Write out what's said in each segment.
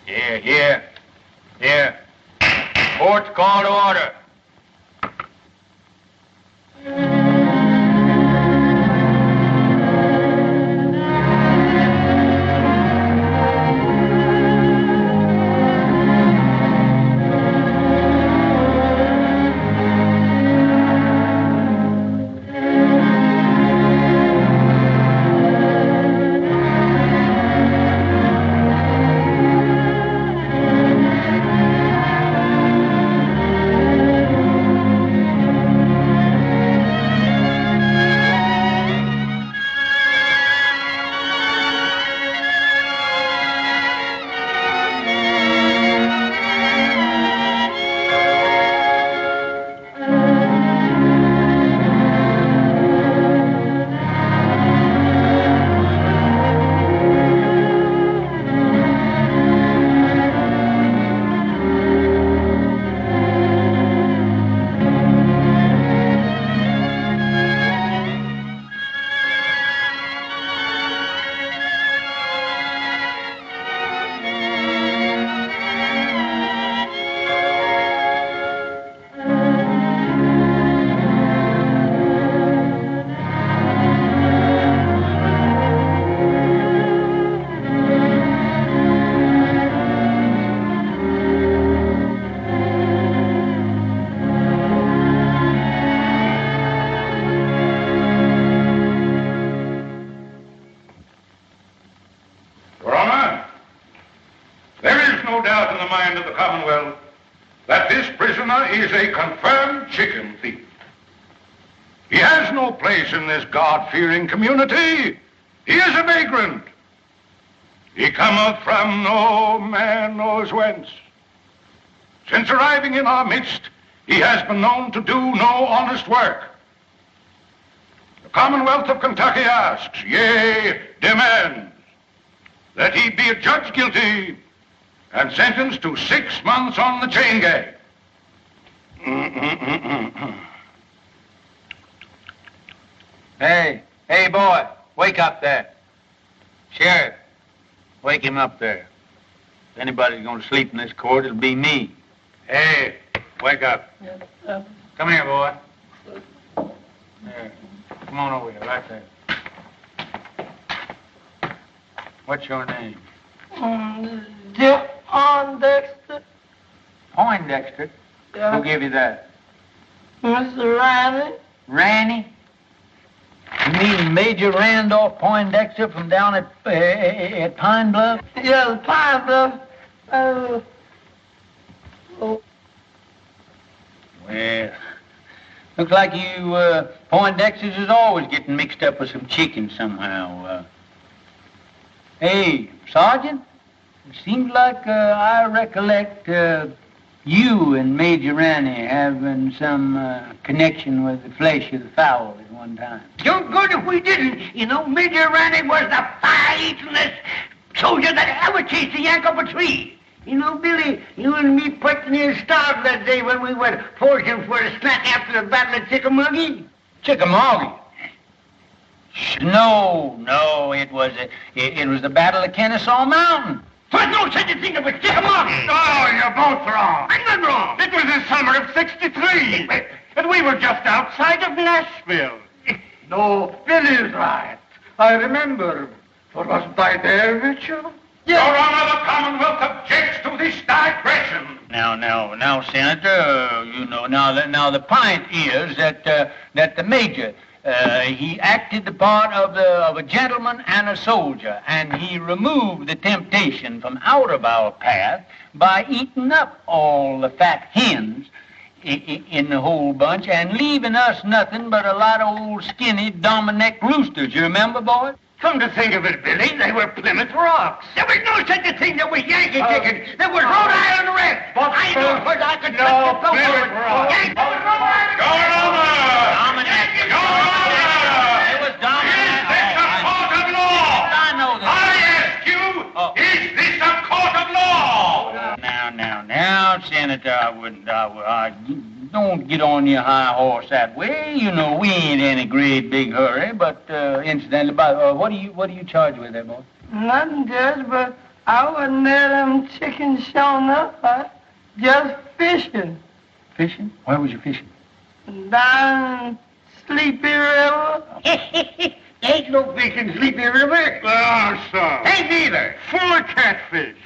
Here. Court's call to order. Is a confirmed chicken thief. He has no place in this God-fearing community. He is a vagrant. He cometh from no man knows whence. Since arriving in our midst, he has been known to do no honest work. The Commonwealth of Kentucky asks, yea, demands, that he be adjudged guilty and sentenced to 6 months on the chain gang. Hey, boy, wake up there. Sheriff, wake him up there. If anybody's going to sleep in this court, it'll be me. Hey, wake up. Come here, boy. There. Come on over here, right there. What's your name? Poindexter. Poindexter? Yeah. Who gave you that? Mr. Randy. Randy? You mean Major Randolph Poindexter from down at Pine Bluff? Yeah, Pine Bluff. Oh. Well, looks like you Poindexters is always getting mixed up with some chicken somehow. Hey, Sergeant, it seems like I recollect you and Major Randy having some connection with the flesh of the fowl at one time. You're good if we didn't. You know, Major Randy was the fire-eatingest soldier that ever chased a yank up a tree. You know, Billy, you and me pretty near starved that day when we went foraging for a snack after the Battle of Chickamauga. Chickamauga? No, it was the Battle of Kennesaw Mountain. There's no such a thing as Chickamauga. Oh, you're both wrong. I'm not wrong. It was the summer of '63, and we were just outside of Nashville. No, Billy's right. I remember. For wasn't I there with you? Your Honor, the Commonwealth objects to this digression. Now, Senator, now the point is that the Major, he acted the part of a gentleman and a soldier, and he removed the temptation from out of our path by eating up all the fat hens in the whole bunch and leaving us nothing but a lot of old skinny Dominic roosters. You remember, boy? Come to think of it, Billy, they were Plymouth Rocks. There was no such a thing that was Yankee chicken. There was Rhode Island Red. I know because I could touch the Plymouth Rock. Yankee was Rhode Island Your Honor! Dominic. Your Honor! It was Dominic. Is this a court of law? I know that. I ask you, is this a court of law? Now, Senator, don't get on your high horse that way. You know, we ain't in a great big hurry, but incidentally, what are you charged with there, boy? Nothing, Judge, but I wasn't there, them chickens showing up. I just fishing. Fishing? Where was you fishing? Down Sleepy River. Ain't no fish in Sleepy River. Ah, son. Ain't neither. Full of catfish.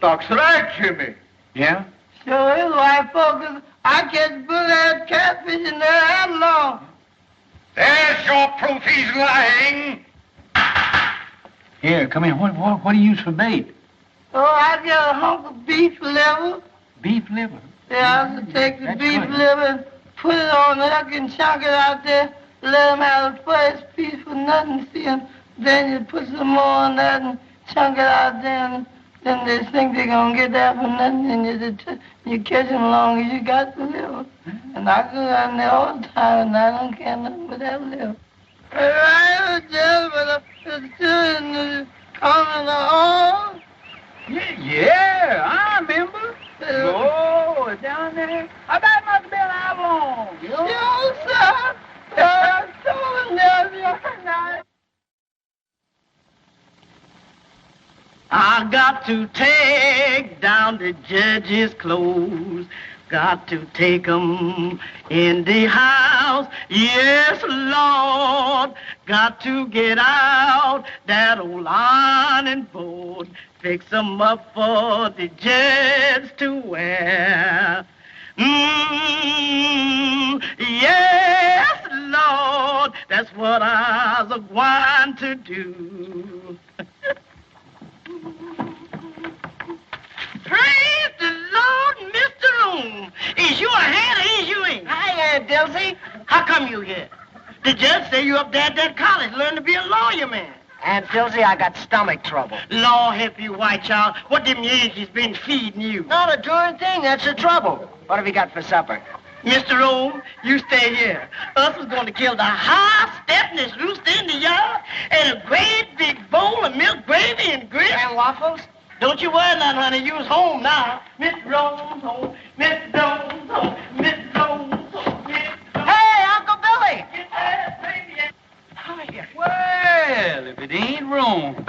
Doc's right, Jimmy. Yeah? Sure is, white folks. I catch bullet catfish in there that long. There's your proof he's lying. Here, come here. What do you use for bait? Oh, I got a hunk of beef liver. Beef liver. Yeah, I take the That's beef good. liver and put it on the hook and chunk it out there. Let them have the first piece for nothing, see 'em. Then you put some more on that and chunk it out there. And then they think they're going to get that for nothing. And you catch them as long as you got the liver. And I go down there all the time and I don't care nothing but that liver. Right, just but it's doing coming on. Yeah, I remember. Oh, down there. I bet it must have been how long? Yes, sir. I told him that the other night. I got to take down the judge's clothes. Got to take 'em in the house. Yes, Lord. Got to get out that old ironing board. Fix 'em up for the judge to wear. Yes, Lord. That's what I was going to do. Praise the Lord, Mr. Room. Is you a hand or is you ain't? Hi, Aunt Dilsey. How come you here? The judge say you up there at that college learning to be a lawyer, man. Aunt Dilsey, I got stomach trouble. Lord help you, white child. What them Yankees been feeding you? Not a darn thing. That's the trouble. What have you got for supper? Mr. Rome, you stay here. Us was going to kill the high-stepness rooster in the yard and a great big bowl of milk gravy and grits. And waffles? Don't you worry none, honey. You's home now. Mr. Rome's home. Mr. Rome's home. Mr. Rome's home. Hey, Uncle Billy! Hiya. Well, if it ain't Rome.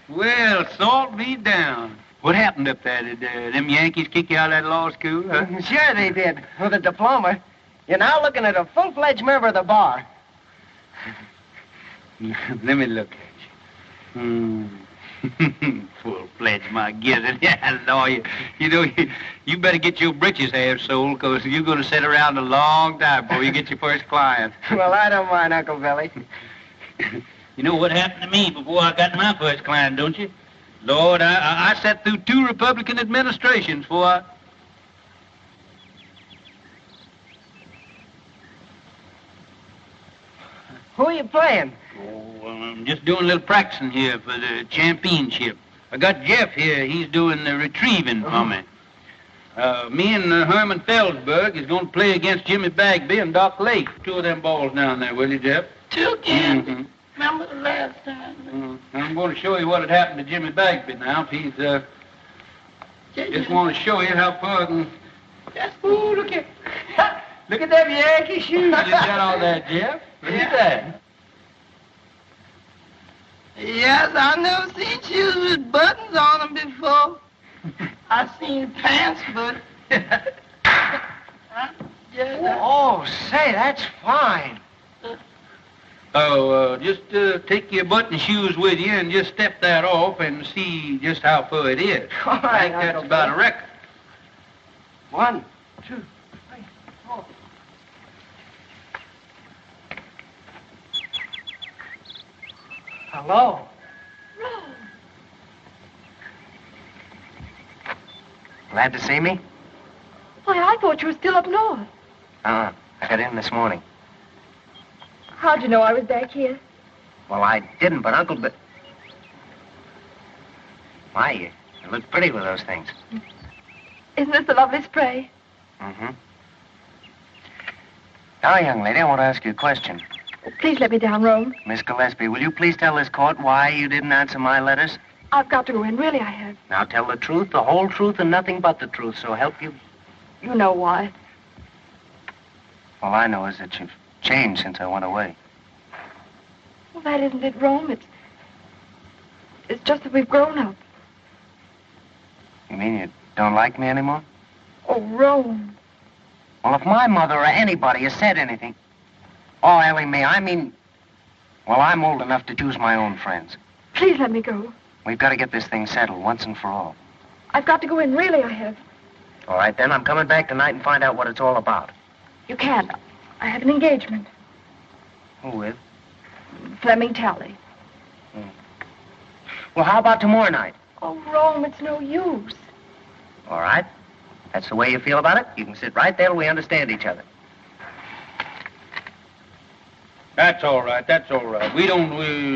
Well, salt me down. What happened up there? Did them Yankees kick you out of that law school, huh? Sure they did, with a diploma. You're now looking at a full-fledged member of the bar. Let me look at you. Full-fledged, my gizzard. Yeah, lawyer. You know, you better get your britches half sold, because you're going to sit around a long time before you get your first client. Well, I don't mind, Uncle Billy. You know what happened to me before I got my first client, don't you? Lord, I sat through 2 Republican administrations before I... Who are you playing? Oh, I'm just doing a little practicing here for the championship. I got Jeff here. He's doing the retrieving for me. Me and Herman Felsberg is going to play against Jimmy Bagby and Doc Lake. 2 of them balls down there, will you, Jeff? 2 again. Mm-hmm. Remember the last time? I'm going to show you what had happened to Jimmy Bagby now. If he's, just want to show you how far I can... Ooh, look at... Look at them Yankee shoes you got on there, Jeff. Look at that. Yes, I never seen shoes with buttons on them before. I seen pants, but... Oh, say, that's fine. Oh, just take your button shoes with you and just step that off and see just how far it is. All I right, think that's Uncle about Bill. a record. 1, 2, 3, 4. Hello. Glad to see me? Why, I thought you were still up north. I got in this morning. How'd you know I was back here? Well, I didn't, but Uncle My, you look pretty with those things. Isn't this a lovely spray? Mm-hmm. Now, young lady, I want to ask you a question. Please let me down, Rome. Miss Gillespie, will you please tell this court why you didn't answer my letters? I've got to go in. Really, I have. Now, tell the truth, the whole truth, and nothing but the truth, so help you. You know why. All I know is that you've changed since I went away. Well, that isn't it, Rome. It's just that we've grown up. You mean you don't like me anymore? Oh, Rome. Well, if my mother or anybody has said anything... Oh, Ellie Mae, I mean... Well, I'm old enough to choose my own friends. Please let me go. We've got to get this thing settled once and for all. I've got to go in, really, I have. All right, then, I'm coming back tonight and find out what it's all about. You can't. I have an engagement. Who with? Fleming Talley. Well, how about tomorrow night? Oh, Rome, it's no use. All right. That's the way you feel about it. You can sit right there till we understand each other. That's all right. That's all right. We don't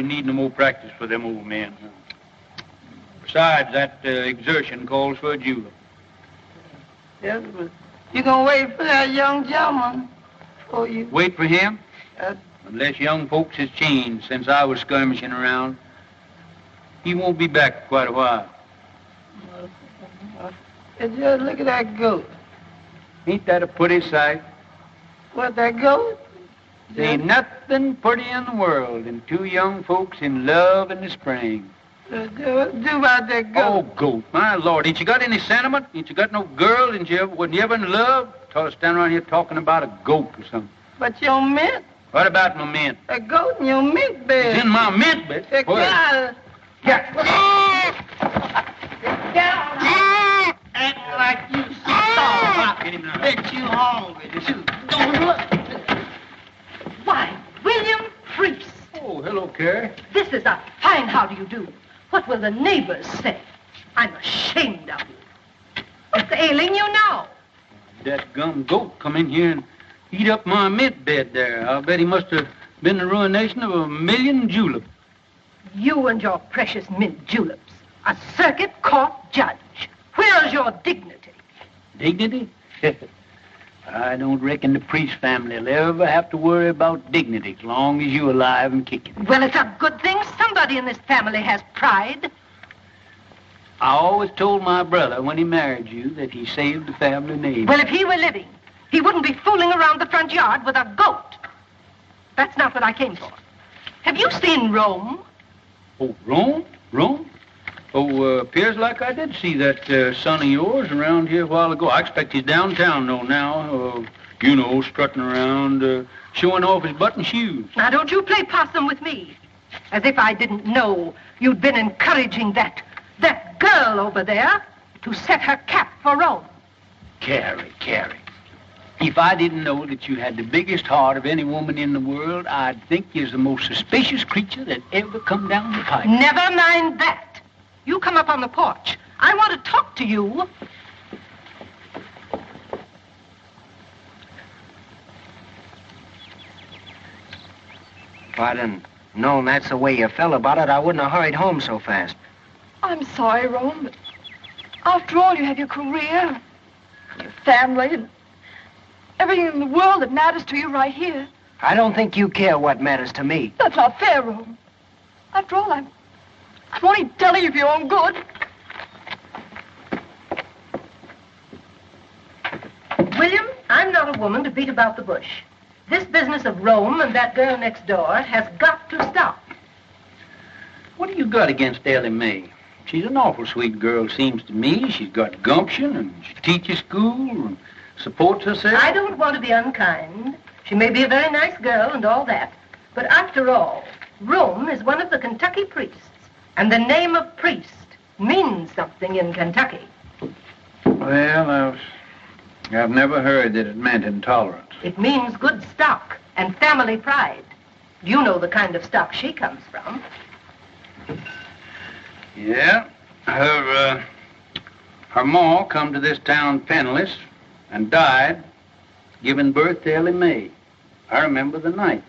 need no more practice for them old men. Besides, that exertion calls for a julep. Yes, but you gonna wait for that young gentleman for you. Wait for him? Unless young folks has changed since I was skirmishing around. He won't be back for quite a while. Just look at that goat. Ain't that a pretty sight? What, that goat? There ain't nothing pretty in the world than two young folks in love in the spring. Do about that goat. Oh, goat, my Lord. Ain't you got any sentiment? Ain't you got no girl? Wasn't you ever in love? Tell us stand around here talking about a goat or something. But your mint. What about my mint? That goat in your mint bed. It's in my mint bed. That guy. Act like you starved. Bet you hungry, too. Don't look. Why, William Priest. Oh, hello, Carrie. This is a fine how do you do. What will the neighbors say? I'm ashamed of you. What's ailing you now? That gum goat come in here and eat up my mint bed there. I'll bet he must have been the ruination of 1,000,000 juleps. You and your precious mint juleps. A circuit court judge. Where's your dignity? Dignity? I don't reckon the Priest family will ever have to worry about dignity as long as you're alive and kicking. Well, it's a good thing somebody in this family has pride. I always told my brother when he married you that he saved the family name. Well, if he were living, he wouldn't be fooling around the front yard with a goat. That's not what I came for. Have you seen Rome? Oh, Rome? Rome? Oh, appears like I did see that son of yours around here a while ago. I expect he's downtown, though, now. Strutting around, showing off his button shoes. Now, don't you play possum with me. As if I didn't know you'd been encouraging that girl over there to set her cap for Rome. Carrie. If I didn't know that you had the biggest heart of any woman in the world, I'd think you're the most suspicious creature that ever come down the pipe. Never mind that. You come up on the porch. I want to talk to you. If I'd have known that's the way you felt about it, I wouldn't have hurried home so fast. I'm sorry, Rome, but after all, you have your career, your family, and everything in the world that matters to you right here. I don't think you care what matters to me. That's not fair, Rome. After all, I'm only telling you for your own good. William, I'm not a woman to beat about the bush. This business of Rome and that girl next door has got to stop. What do you got against Ellie Mae? She's an awful sweet girl, seems to me. She's got gumption, and she teaches school, and supports herself. I don't want to be unkind. She may be a very nice girl and all that. But after all, Rome is one of the Kentucky priests. And the name of priest means something in Kentucky. Well, I've never heard that it meant intolerance. It means good stock and family pride. You know the kind of stock she comes from. Yeah. Her ma come to this town penniless and died giving birth to Ellie Mae. I remember the night.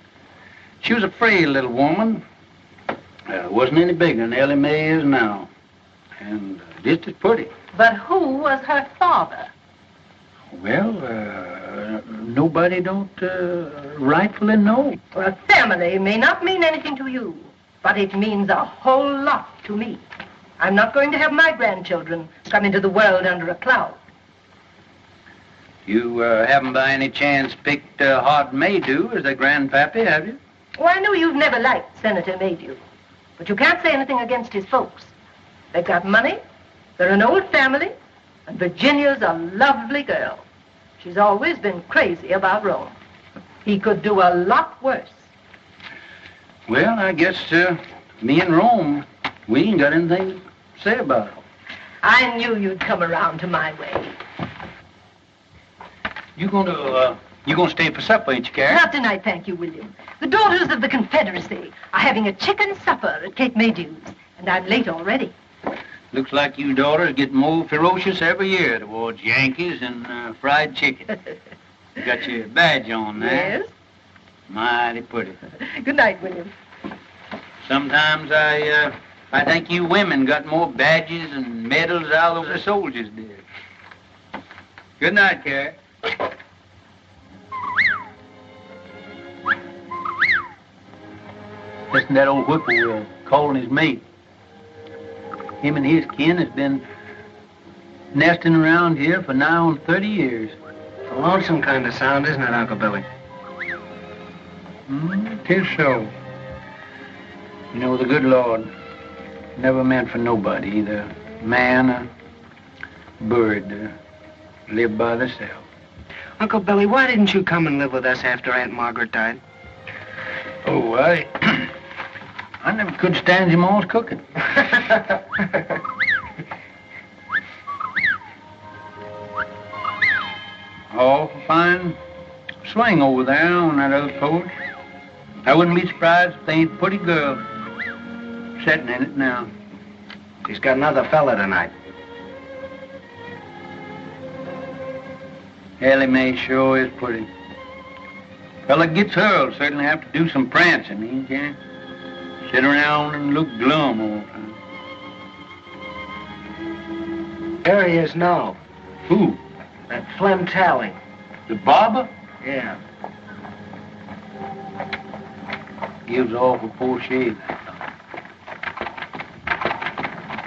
She was a frail little woman. Wasn't any bigger than Ellie Mae is now. And just as pretty. But who was her father? Well, nobody don't rightfully know. Well, family may not mean anything to you, but it means a whole lot to me. I'm not going to have my grandchildren come into the world under a cloud. You haven't by any chance picked Hod Maydew as their grandpappy, have you? Oh, I know you've never liked Senator Maydew, but you can't say anything against his folks. They've got money, They're an old family, and Virginia's a lovely girl. She's always been crazy about Rome. He could do a lot worse. Well, I guess me and Rome, we ain't got anything to say about it. I knew you'd come around to my way. You gonna stay for supper, ain't you, Carrie? Not tonight, thank you, William. The daughters of the Confederacy are having a chicken supper at Cape Maydew's, and I'm late already. Looks like you daughters get more ferocious every year towards Yankees and fried chicken. You got your badge on there. Yes. Mighty pretty. Good night, William. Sometimes I think you women got more badges and medals out of the soldiers did. Good night, Carrie. Listen to that old whippoorwill calling his mate. Him and his kin has been nesting around here for nigh on 30 years. It's a lonesome kind of sound, isn't it, Uncle Billy? Tis so. You know, the good Lord never meant for nobody, either man or bird, to live by themselves. Uncle Billy, why didn't you come and live with us after Aunt Margaret died? Oh, I never could stand your mom's cooking. Oh, fine swing over there on that other porch. I wouldn't be surprised if they ain't a pretty girl sitting in it now. She's got another fella tonight. Ellie Mae sure is pretty. Fella gets her will certainly have to do some prancing, he can't sit around and look glum all the time. There he is now. Who? That Flem Tally. The barber? Yeah. Gives off a poor shave.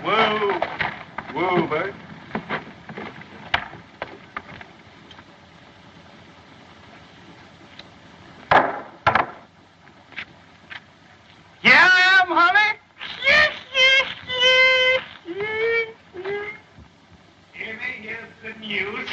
Whoa. Whoa, Bert. Yeah, I am, honey. Here's the news.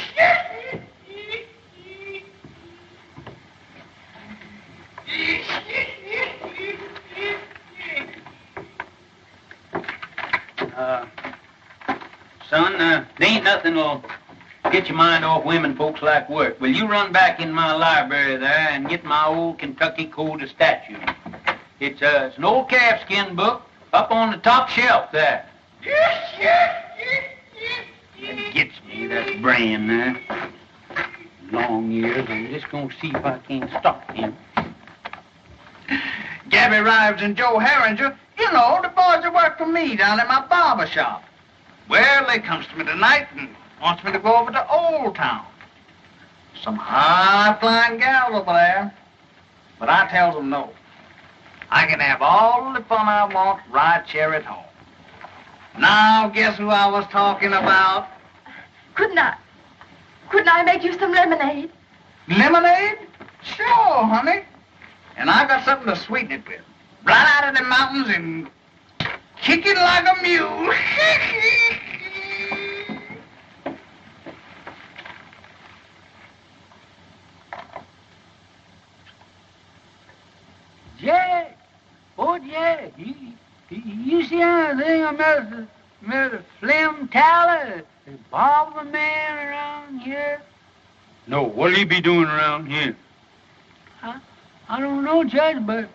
Son, there ain't nothing will get your mind off women folks like work. Will you run back in my library there and get my old Kentucky Code of Statutes? It's an old calfskin book up on the top shelf there. That gets me, that brand there. Long years, I'm just gonna see if I can't stop him. Gabby Rives and Joe Herringer, you know, the boys that work for me down at my barber shop. Well, they comes to me tonight and wants me to go over to Old Town. Some high-flying gals over there. But I tells them no. I can have all the fun I want right here at home. Now, guess who I was talking about? Couldn't I make you some lemonade? Lemonade? Sure, honey. And I got something to sweeten it with. Right out of the mountains and kick it like a mule. Jack! Oh, Jack! You see anything I met a Flem Tally, a barber man around here? No, what'll he be doing around here? I don't know, Judge, but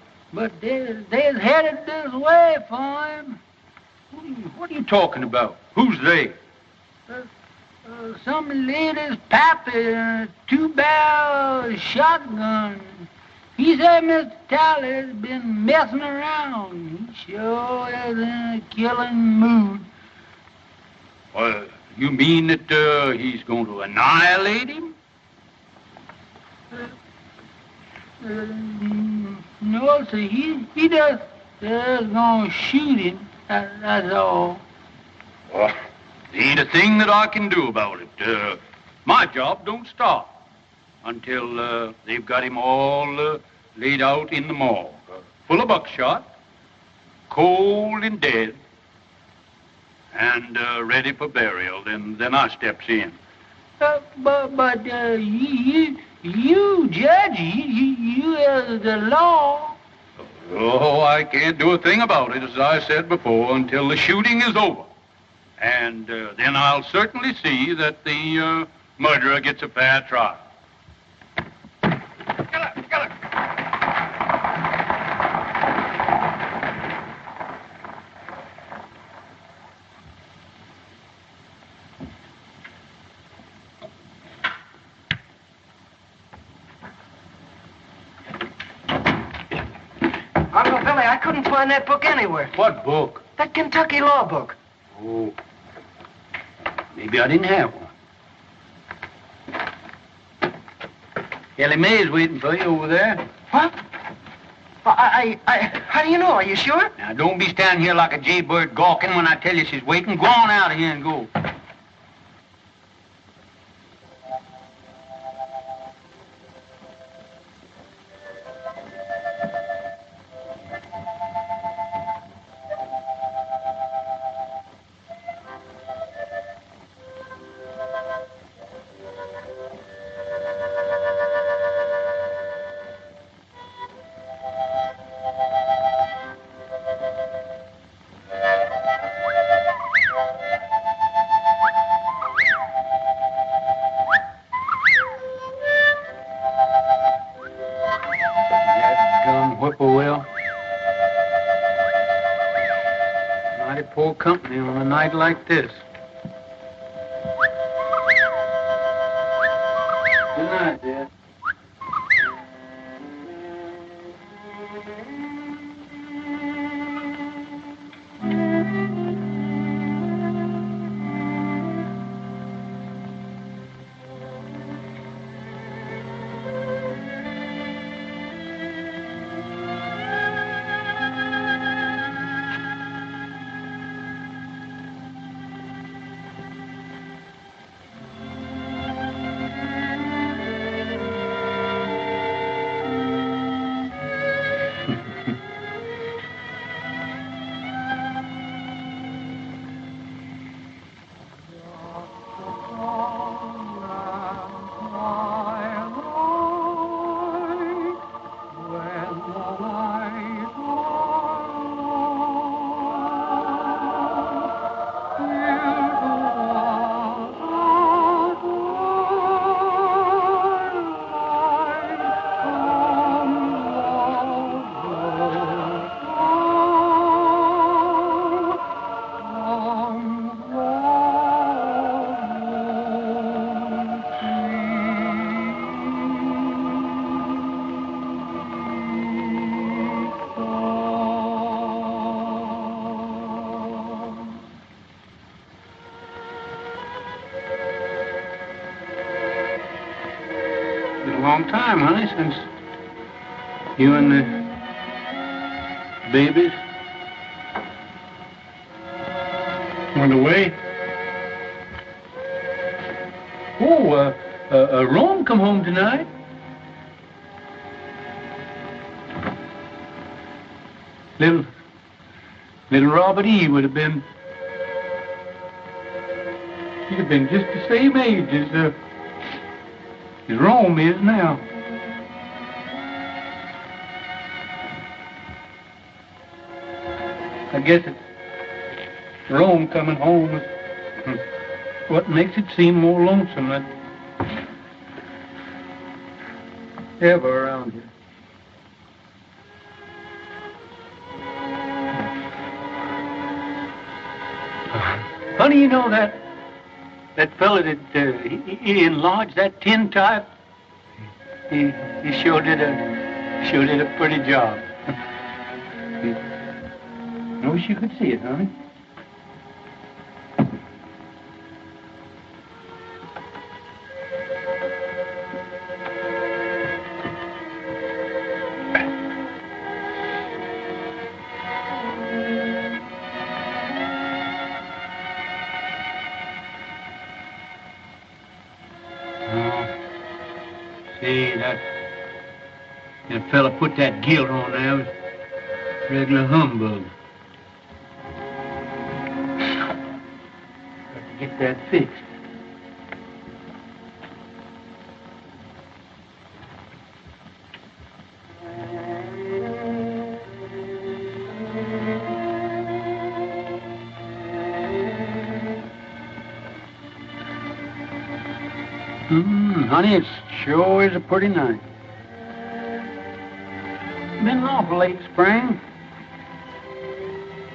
they're headed this way for him. What are you talking about? Who's they? Some lady's pappy in a 2-barrel shotgun. He said Mr. Tally's been messing around. He sure is in a killing mood. You mean that he's going to annihilate him? No, sir. He just going to shoot him. That's all. Well, there ain't a thing that I can do about it. My job don't stop until they've got him all laid out in the morgue, full of buckshot, cold and dead. and ready for burial. Then I steps in. But you, Judge, you the law. Oh, I can't do a thing about it, as I said before, until the shooting is over. And then I'll certainly see that the murderer gets a fair trial. Uncle Billy, I couldn't find that book anywhere. What book? That Kentucky law book. Oh, maybe I didn't have one. Ellie Mae's waiting for you over there. What? How do you know? Are you sure? Now, don't be standing here like a jaybird gawking when I tell you she's waiting. Go on out of here and go. Whippoorwill. Mighty poor company on a night like this. Good night, Dad. Long time, honey, since you and the babies went away. Oh, Rome come home tonight. Little Robert E. would have been, he'd have been just the same age as Rome is now. I guess it's Rome coming home is what makes it seem more lonesome than ever around here. Honey, you know that fella that he enlarged that tin type, he sure did a pretty job. I wish you could see it, honey. See, that fella put that gilt on there was regular humbug. get that fixed. Honey, it sure is a pretty night. Been an awful late spring.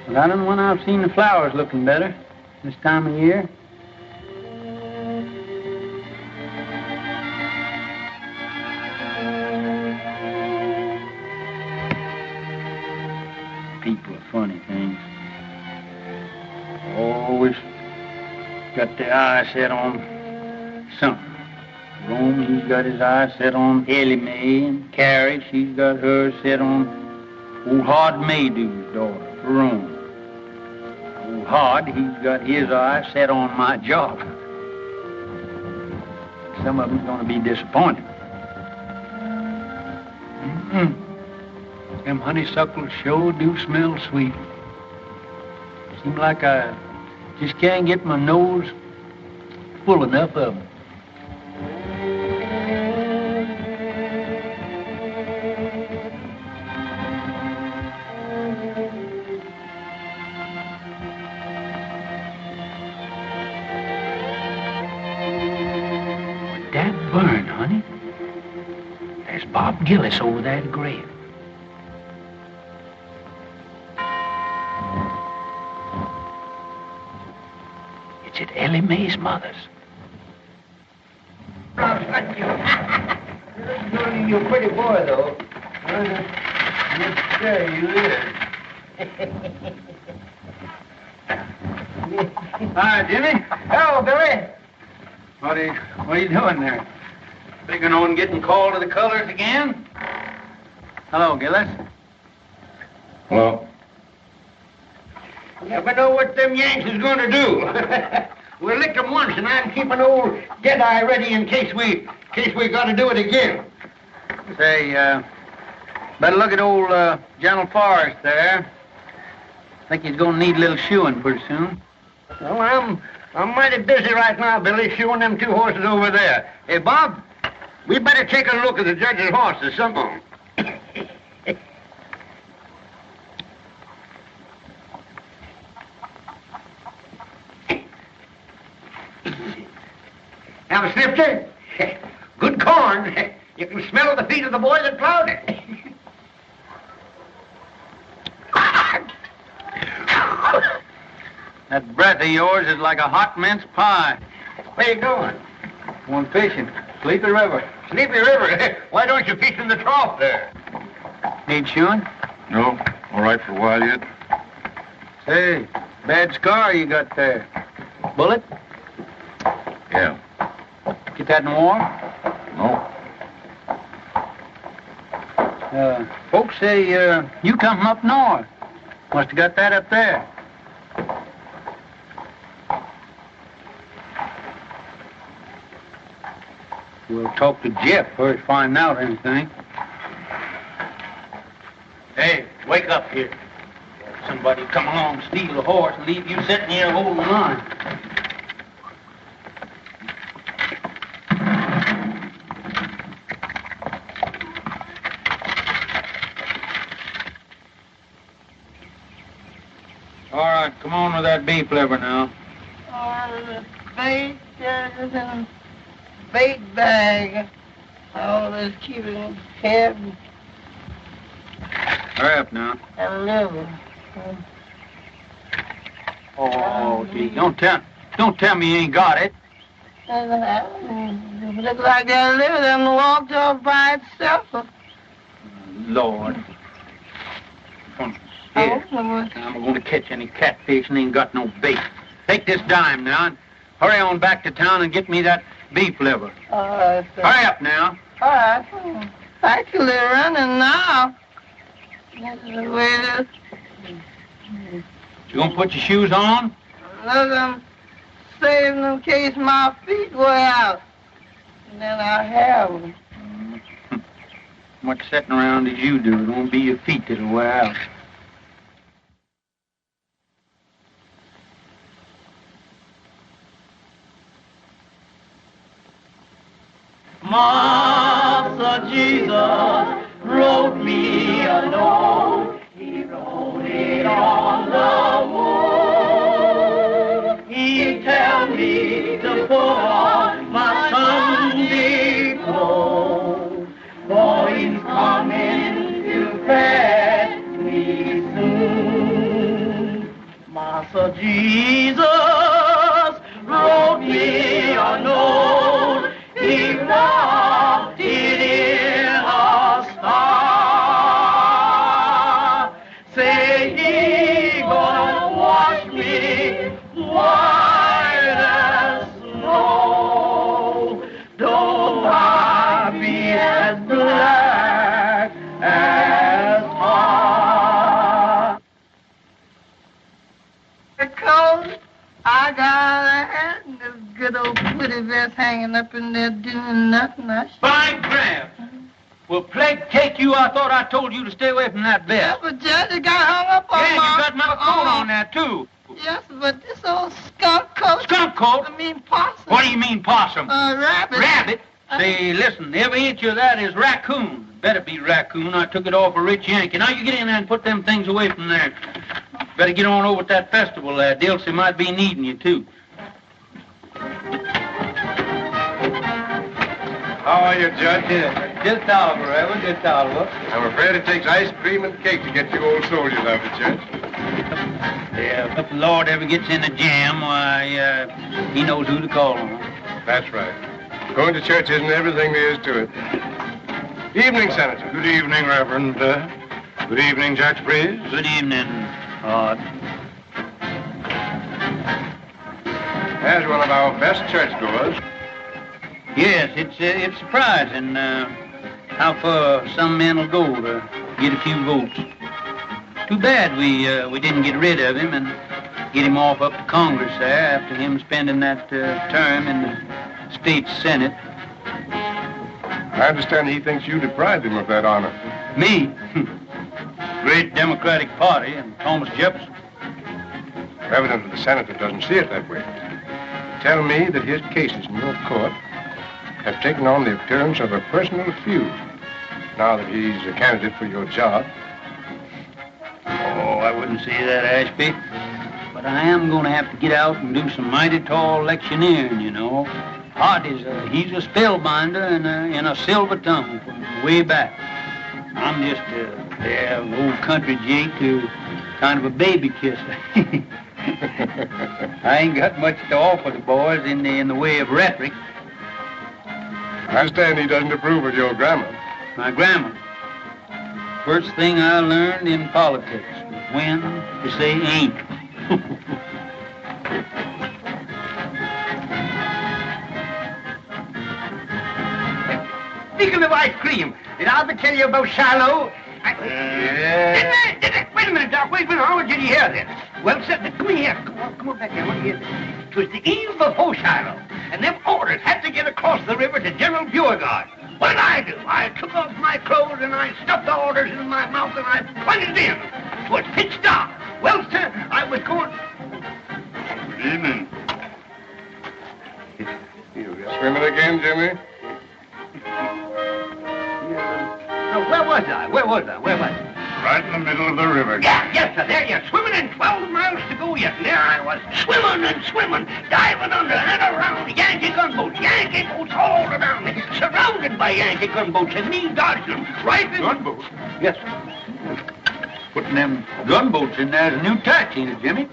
But I don't know when I've seen the flowers looking better this time of year. People are funny things. Always got their eye set on something. Jerome, he's got his eye set on Ellie Mae, and Carrie, she's got hers set on old Hard Maydew's daughter, Jerome. Old Hard, he's got his eye set on my job. Some of them's gonna be disappointed. Them honeysuckles sure do smell sweet. Seems like I just can't get my nose full enough of them. That burn, honey. There's Bob Gillis over that grave. It's at Ellie Mae's mother's. You're a pretty boy, though. Yes, sir, you is. Hi, Jimmy. Hello, Billy. What are you doing there? Figuring on getting called to the colors again? Hello, Gillis. Hello. You never know what them Yanks is going to do. We licked them once, and I'm keeping old Deadeye ready in case we got to do it again. Say, better look at old General Forrest there. Think he's going to need a little shoeing pretty soon. Well, I'm mighty busy right now, Billy, shoeing them two horses over there. Hey, Bob, we better take a look at the judge's horses, some of them. Now, Snifter, good corn. You can smell the feet of the boy that plowed it. That breath of yours is like a hot mince pie. Where you going? Going fishing. Sleepy River. Sleepy River? Why don't you fish in the trough there? Need shoeing? No, all right for a while yet. Say, bad scar you got there. Bullet? Yeah. Get that in war? No. Folks say you come from up north. Must have got that up there. We'll talk to Jeff first, find out anything. Hey, wake up here. Somebody come along, steal a horse, and leave you sitting here holding the line. All right, come on with that beef liver now. The bait is in a bait bag. Always keep it in head Hurry up now. and liver. Oh, gee, don't tell me you ain't got it. Looks like that liver done walked off by itself. Lord. Here, I'm going to catch any catfish and ain't got no bait. Take this dime now and hurry on back to town and get me that beef liver. All right, sir. Hurry up now. All right. Actually running now. This is the way it is. You going to put your shoes on? Look, I'm saving in case my feet wear out. And then I have them. Much sitting around as you do. It won't be your feet that'll wear out. Master Jesus wrote me a note. He wrote it on the wall. He tell me to put on my Sunday clothes, for he's coming to fetch me soon. Master Jesus wrote me a note. He wrote it in a star. Say he gonna wash me white as snow. Though I be as black as tar. Because I got a hat and this good old pretty vest hanging up in there doing nothing. Fine crab. Well, plague take you, I thought I told you to stay away from that Yeah, vest. but Judge, it got hung up on Yeah, you got my coat on there, too. Yes, but this old skunk coat. Skunk coat? I mean possum. What do you mean, possum? Rabbit. Rabbit? Say, listen, every inch of that is raccoon. Better be raccoon. I took it off a rich Yankee. Now you get in there and put them things away from there. Better get on over at that festival there. Dilsey might be needing you, too. How are you, Judge? Just Oliver, Evan, just Oliver. I'm afraid it takes ice cream and cake to get you old soldiers out of it, Judge. Yeah, if the Lord ever gets in a jam, why, he knows who to call on. That's right. Going to church isn't everything there is to it. Evening, Senator. Good evening, Reverend. Good evening, Judge Breeze. Good evening, Hart. As one of our best churchgoers. Yes, it's surprising how far some men will go to get a few votes. Too bad we didn't get rid of him and get him off up to Congress there after him spending that term in the state Senate. I understand he thinks you deprived him of that honor. Me? Great Democratic Party and Thomas Jefferson. Evidently, the senator doesn't see it that way. Tell me that his cases in your court have taken on the appearance of a personal feud now that he's a candidate for your job. Oh, I wouldn't say that, Ashby. But I am going to have to get out and do some mighty tall electioneering, you know. Hart he's a spellbinder in a silver tongue from way back. I'm just an old country Jake who kind of a baby kisser. I ain't got much to offer the boys in the way of rhetoric. I understand he doesn't approve of your grammar. My grammar. First thing I learned in politics was when to say ain't. Speaking of ice cream, did I ever tell you about Shiloh? Didn't I? Wait a minute, Doc. Wait a minute. How did you hear this? Well, come here. Come on back here. Let me hear this. It was the eve before Shiloh, and them orders had to get across the river to General Beauregard. What did I do? I took off my clothes and I stuffed the orders in my mouth and I plunged in. It was pitch dark. Well, sir, I was going... Good evening. Swimming again, Jimmy? Where was I? Right in the middle of the river. Yeah, yes, sir. There you're swimming in 12 miles to go yet. And there I was, swimming and swimming, diving under and around. Yankee gunboats all around me, surrounded by Yankee gunboats, and me dodging them right in... Gunboats? Yes, sir. Putting them gunboats in there is a new tax, ain't it, Jimmy?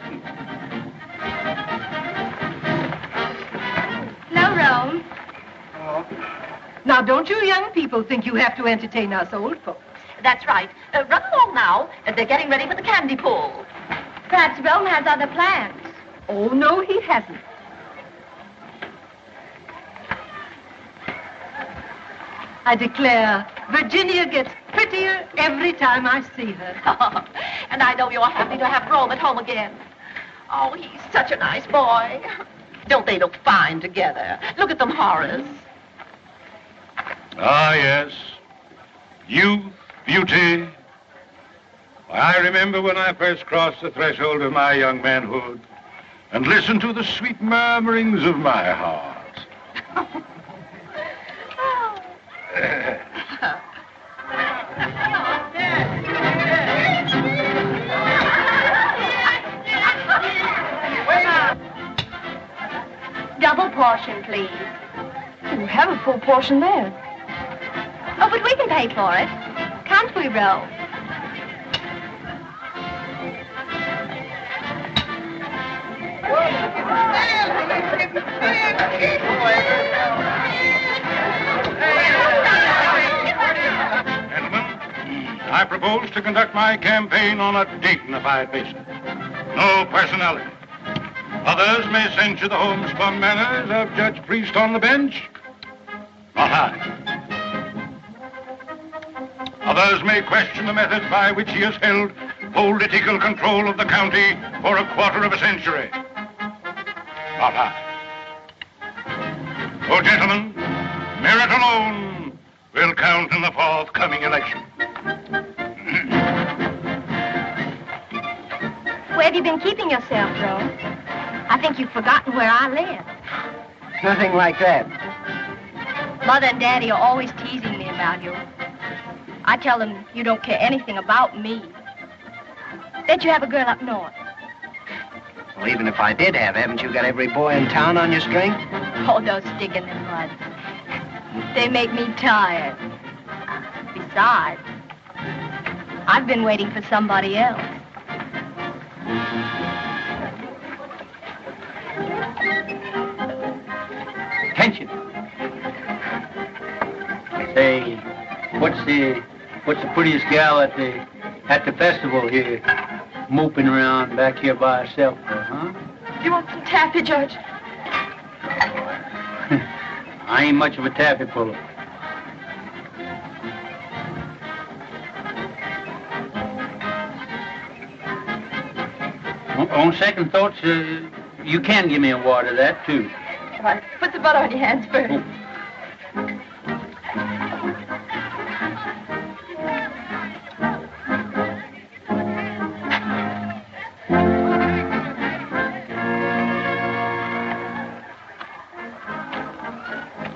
Now, Rome. Now, don't you young people think you have to entertain us old folks? That's right. Run along now. They're getting ready for the candy pull. Perhaps Rome has other plans. Oh, no, he hasn't. I declare, Virginia gets prettier every time I see her. And I know you're happy to have Rome at home again. Oh, he's such a nice boy. Don't they look fine together? Look at them, Horace. Ah, yes. Youth, beauty. I remember when I first crossed the threshold of my young manhood and listened to the sweet murmurings of my heart. Oh, Double portion, please. You have a full portion there. Oh, but we can pay for it. Can't we, Ro? Gentlemen, I propose to conduct my campaign on a dignified basis. No personality. Others may censure the homespun manners of Judge Priest on the bench. Not I. Others may question the methods by which he has held political control of the county for a quarter of a century. Not I. Oh, gentlemen, merit alone will count in the forthcoming election. Where have you been keeping yourself, Ro? I think you've forgotten where I live. Nothing like that. Mother and Daddy are always teasing me about you. I tell them you don't care anything about me. Bet you have a girl up north. Well, even if I did have, haven't you got every boy in town on your string? Oh, those stick in the mud. They make me tired. Besides, I've been waiting for somebody else. Attention. Say, what's the prettiest gal at the festival here, moping around back here by herself, huh? You want some taffy, Judge? I ain't much of a taffy puller. On second thoughts, you can give me a wad of that, too. All right, put the butter on your hands first.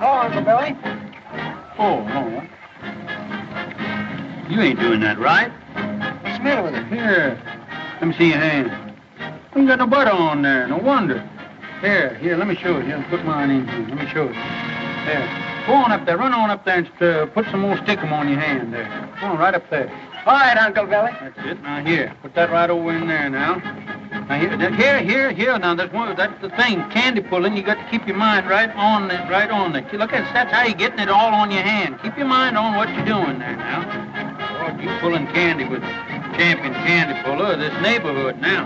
Oh. Uncle Billy. Oh, no. You ain't doing that right. What's the matter with it? Here, let me see your hand. You ain't got no butter on there, no wonder. Here, let me show you. Here, put mine in here. Let me show you. There. Go on up there, run on up there and put some more stickum on your hand there. Go on, right up there. All right, Uncle Billy. That's it. Now, here, put that right over in there now. Now, here. Now, that's the thing. Candy pulling, you got to keep your mind right on it. Look, that's how you're getting it all on your hand. Keep your mind on what you're doing there now. Lord, you pulling candy with champion candy puller of this neighborhood now.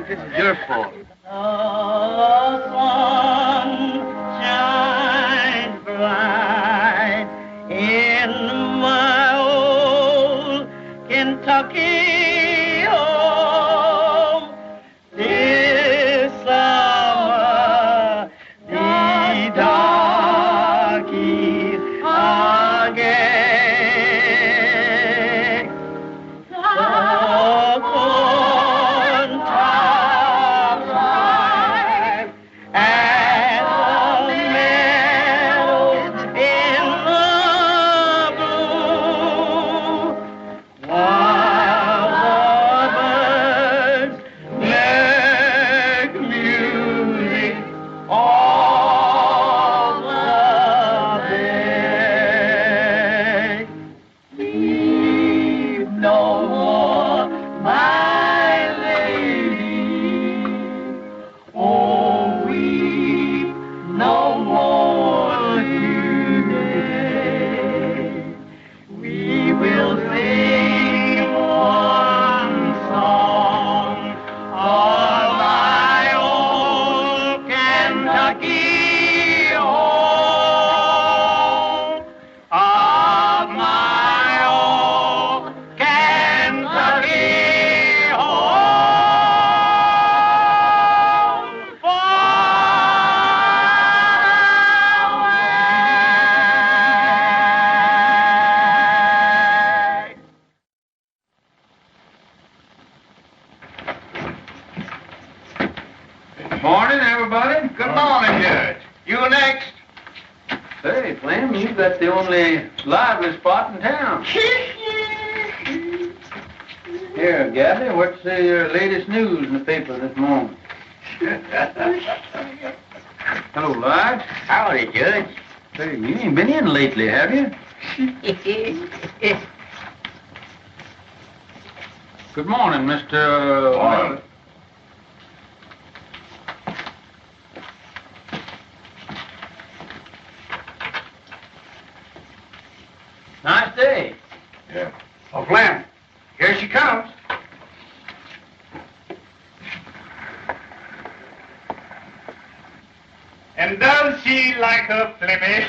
This is your fault. The sun shines bright in my old Kentucky home. This summer the darkies are gay. The corn tops are Morning, everybody. Good morning, Judge. You next. Say, Flem, you got the only lively spot in town. Here, Gabby, what's the latest news in the paper this morning? Hello, Lodge. Howdy, Judge. Say, you ain't been in lately, have you? Good morning, Mr. Morning. Nice day. Yeah. Oh, Flem, here she comes. And does she like her Flemmy?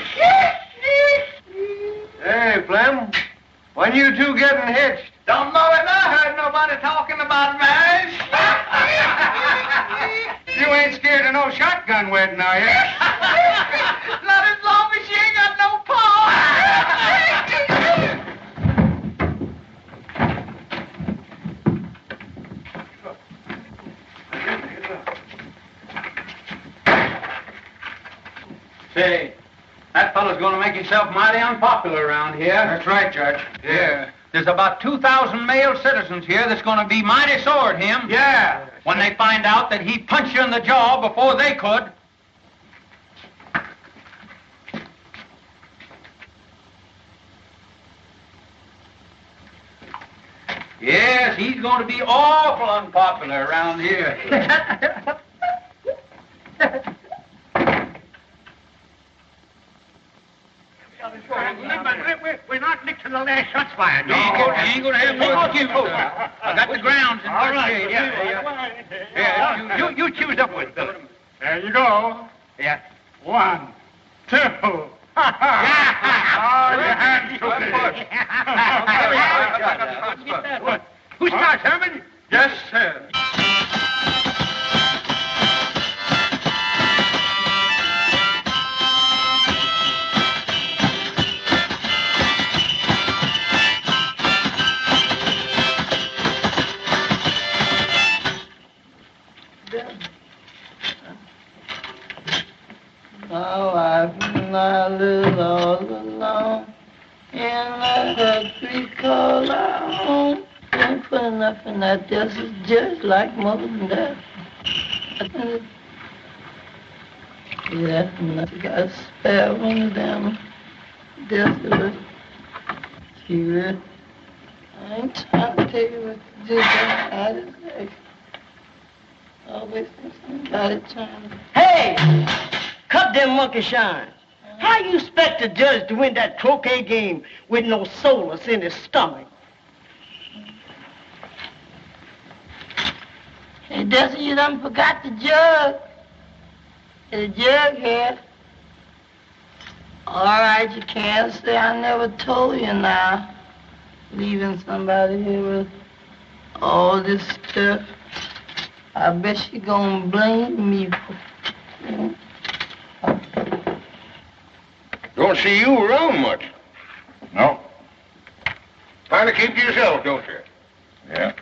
Hey, Flem, when you two getting hitched? Don't know it. I heard nobody talking about marriage. You ain't scared of no shotgun wedding, are you? Not as long as she ain't got no paw. Say, that fellow's going to make himself mighty unpopular around here. That's right, Judge. Yeah. There's about 2,000 male citizens here that's going to be mighty sore at him. Yeah. When they find out that he punched you in the jaw before they could. Yes, he's going to be awful unpopular around here. We're not licked to the last shots fired. You ain't going to have no excuse. I got the grounds in All good right, shape. yeah. You choose up with, Billy. There you go. Yeah. 1, 2. Oh, your hands shook. Who starts, Herman? Yes, sir. My wife and I live all alone in a country called our home. Don't put enough in that, just like more than that. Yeah, and I got a spare one of them. Desolate. Serious. I ain't trying to tell you what to do, but I just like always think somebody trying to. Hey! Cut them monkey shines. How you expect a judge to win that croquet game with no solace in his stomach? Hey, Desi, you done forgot the jug. The jug here. All right, you can't say I never told you now. Leaving somebody here with all this stuff. I bet she gonna blame me for... Don't see you around much. No. Trying to keep to yourself, don't you? Yeah.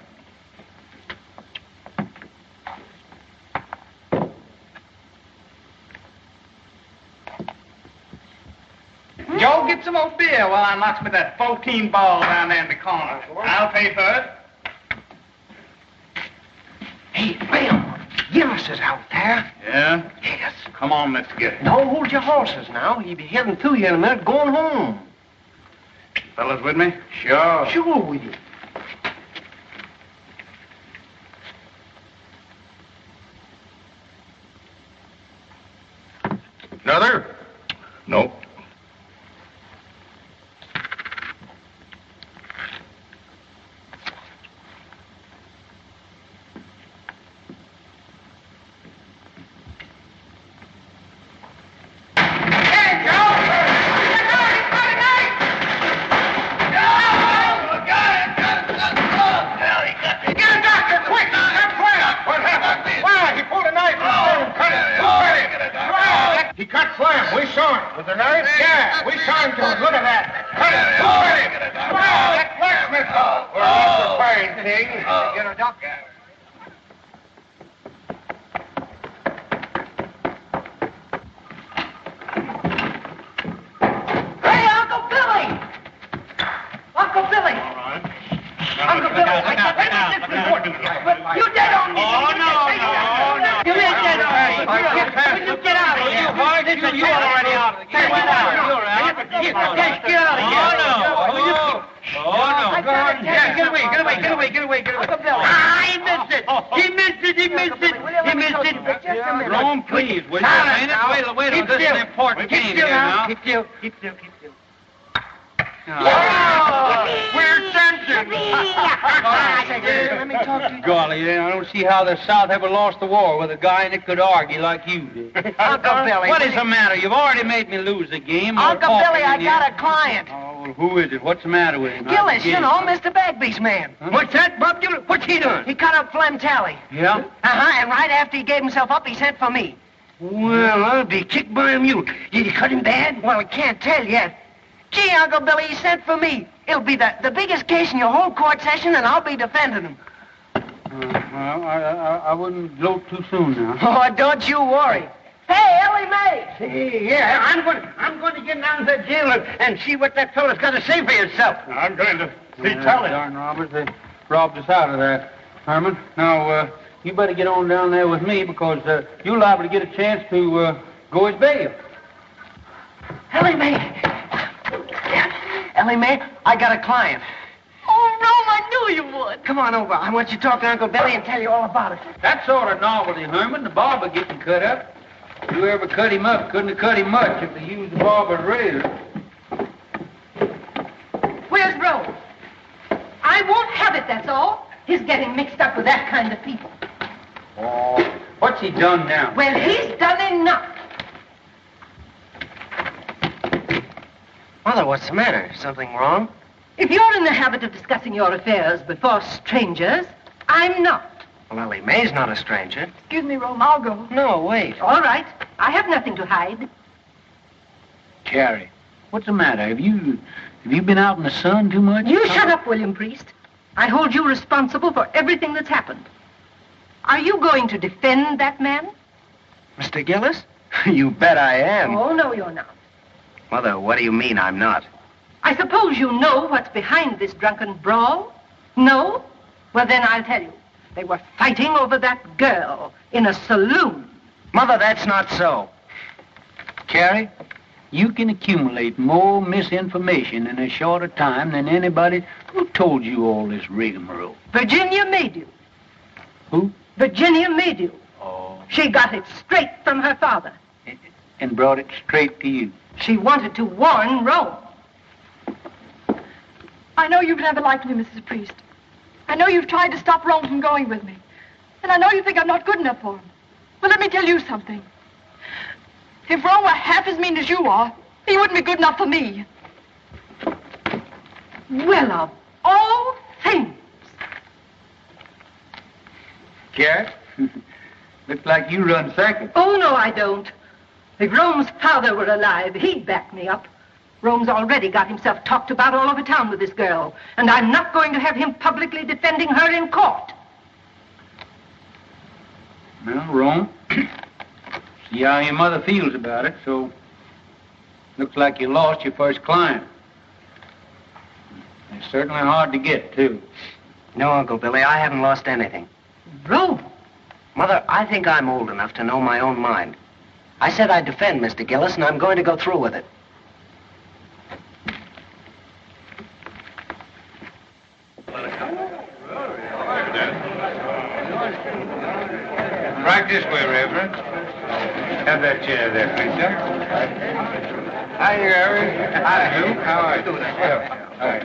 Joe, get some more beer while I knocks me that 14 ball down there in the corner. I'll pay for it. Hey, Flem, Gillis is out there. Yeah? Yes. Come on, let's get it. Don't hold your horses now. He'll be heading to you in a minute, going home. Fellas with me? Sure. Sure with you. Another? Nope. He cut Flem. We saw him. With the knife? Yeah, we saw him do it. Look at that. Cut it. That blacksmith fellow. We're off the fine thing. Get a doctor. man, you are already out of the game. You're out. Get out of here. Oh, no. Go on. Yeah, get away. He missed it. Rome, please, will you? Wait on this is an important game here now. Keep still. We're censored. Let me talk to you. Golly, I don't see how the South ever lost the war with a guy that could argue like you did. Uncle Billy. What is the matter? You've already made me lose the game. Uncle Billy, I got a client. Oh, well, who is it? What's the matter with him? Gillis, you know, Mr. Bagby's man. Huh? What's that, Bob Gillis? What's he doing? He cut up Flem Tally. Yeah? And right after he gave himself up, he sent for me. Well, I'll be kicked by a mule. Did he cut him bad? Well, I can't tell yet. Gee, Uncle Billy, he sent for me. It'll be the biggest case in your whole court session, and I'll be defending him. Well, I wouldn't gloat too soon now. Oh, don't you worry. Hey, Ellie Mae! Hey, yeah, I'm going to get down to the jail and see what that fellow's got to say for himself. I'm going to see Tally. Darn robbers, they robbed us out of that, Herman. Now, you better get on down there with me because you're liable to get a chance to go as bail. Ellie Mae! Yeah. Ellie Mae, I got a client. Oh, Rome, I knew you would. Come on over. I want you to talk to Uncle Billy and tell you all about it. That sort of novelty, Herman, the barber getting cut up. Whoever cut him up couldn't have cut him much if they used the barber's razor. Where's Rome? I won't have it, that's all. He's getting mixed up with that kind of people. Oh, what's he done now? Well, he's done enough. Mother, what's the matter? Something wrong? If you're in the habit of discussing your affairs before strangers, I'm not. Well, Ellie Mae's not a stranger. Excuse me, Rome, I'll go. No, wait. All right. I have nothing to hide. Carrie, what's the matter? Have you been out in the sun too much? You shut up, William Priest. I hold you responsible for everything that's happened. Are you going to defend that man? Mr. Gillis? You bet I am. Oh, no, you're not. Mother, what do you mean I'm not? I suppose you know what's behind this drunken brawl? No? Well, then I'll tell you. They were fighting over that girl in a saloon. Mother, that's not so. Carrie, you can accumulate more misinformation in a shorter time than anybody who told you all this rigmarole. Virginia made you. Who? Virginia made you. Oh. She got it straight from her father. And brought it straight to you. She wanted to warn Rome. I know you've never liked me, Mrs. Priest. I know you've tried to stop Rome from going with me. And I know you think I'm not good enough for him. But let me tell you something. If Rome were half as mean as you are, he wouldn't be good enough for me. Well, of all things. Carrie, looks like you run second. Oh, no, I don't. If Rome's father were alive, he'd back me up. Rome's already got himself talked about all over town with this girl, and I'm not going to have him publicly defending her in court. Well, Rome, see how your mother feels about it, so looks like you lost your first client. It's certainly hard to get, too. No, Uncle Billy, I haven't lost anything. Rome? Mother, I think I'm old enough to know my own mind. I said I'd defend Mr. Gillis, and I'm going to go through with it. Right this way, Reverend. Have that chair there, please, sir. Hi, Harry. Hi, Luke. How are you? Well, all right.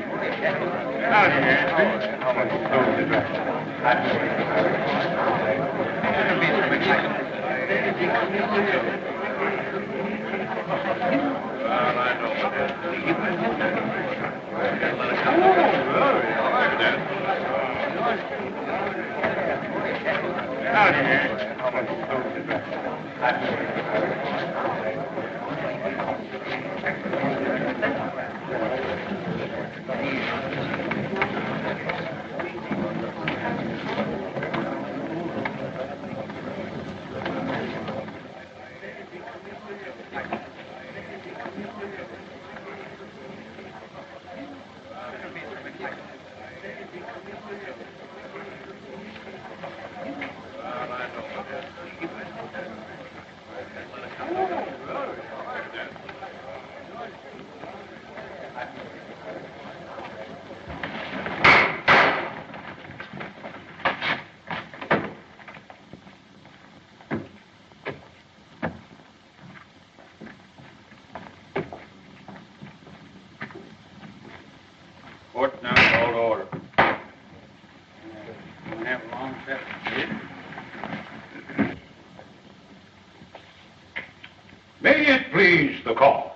May it please the court.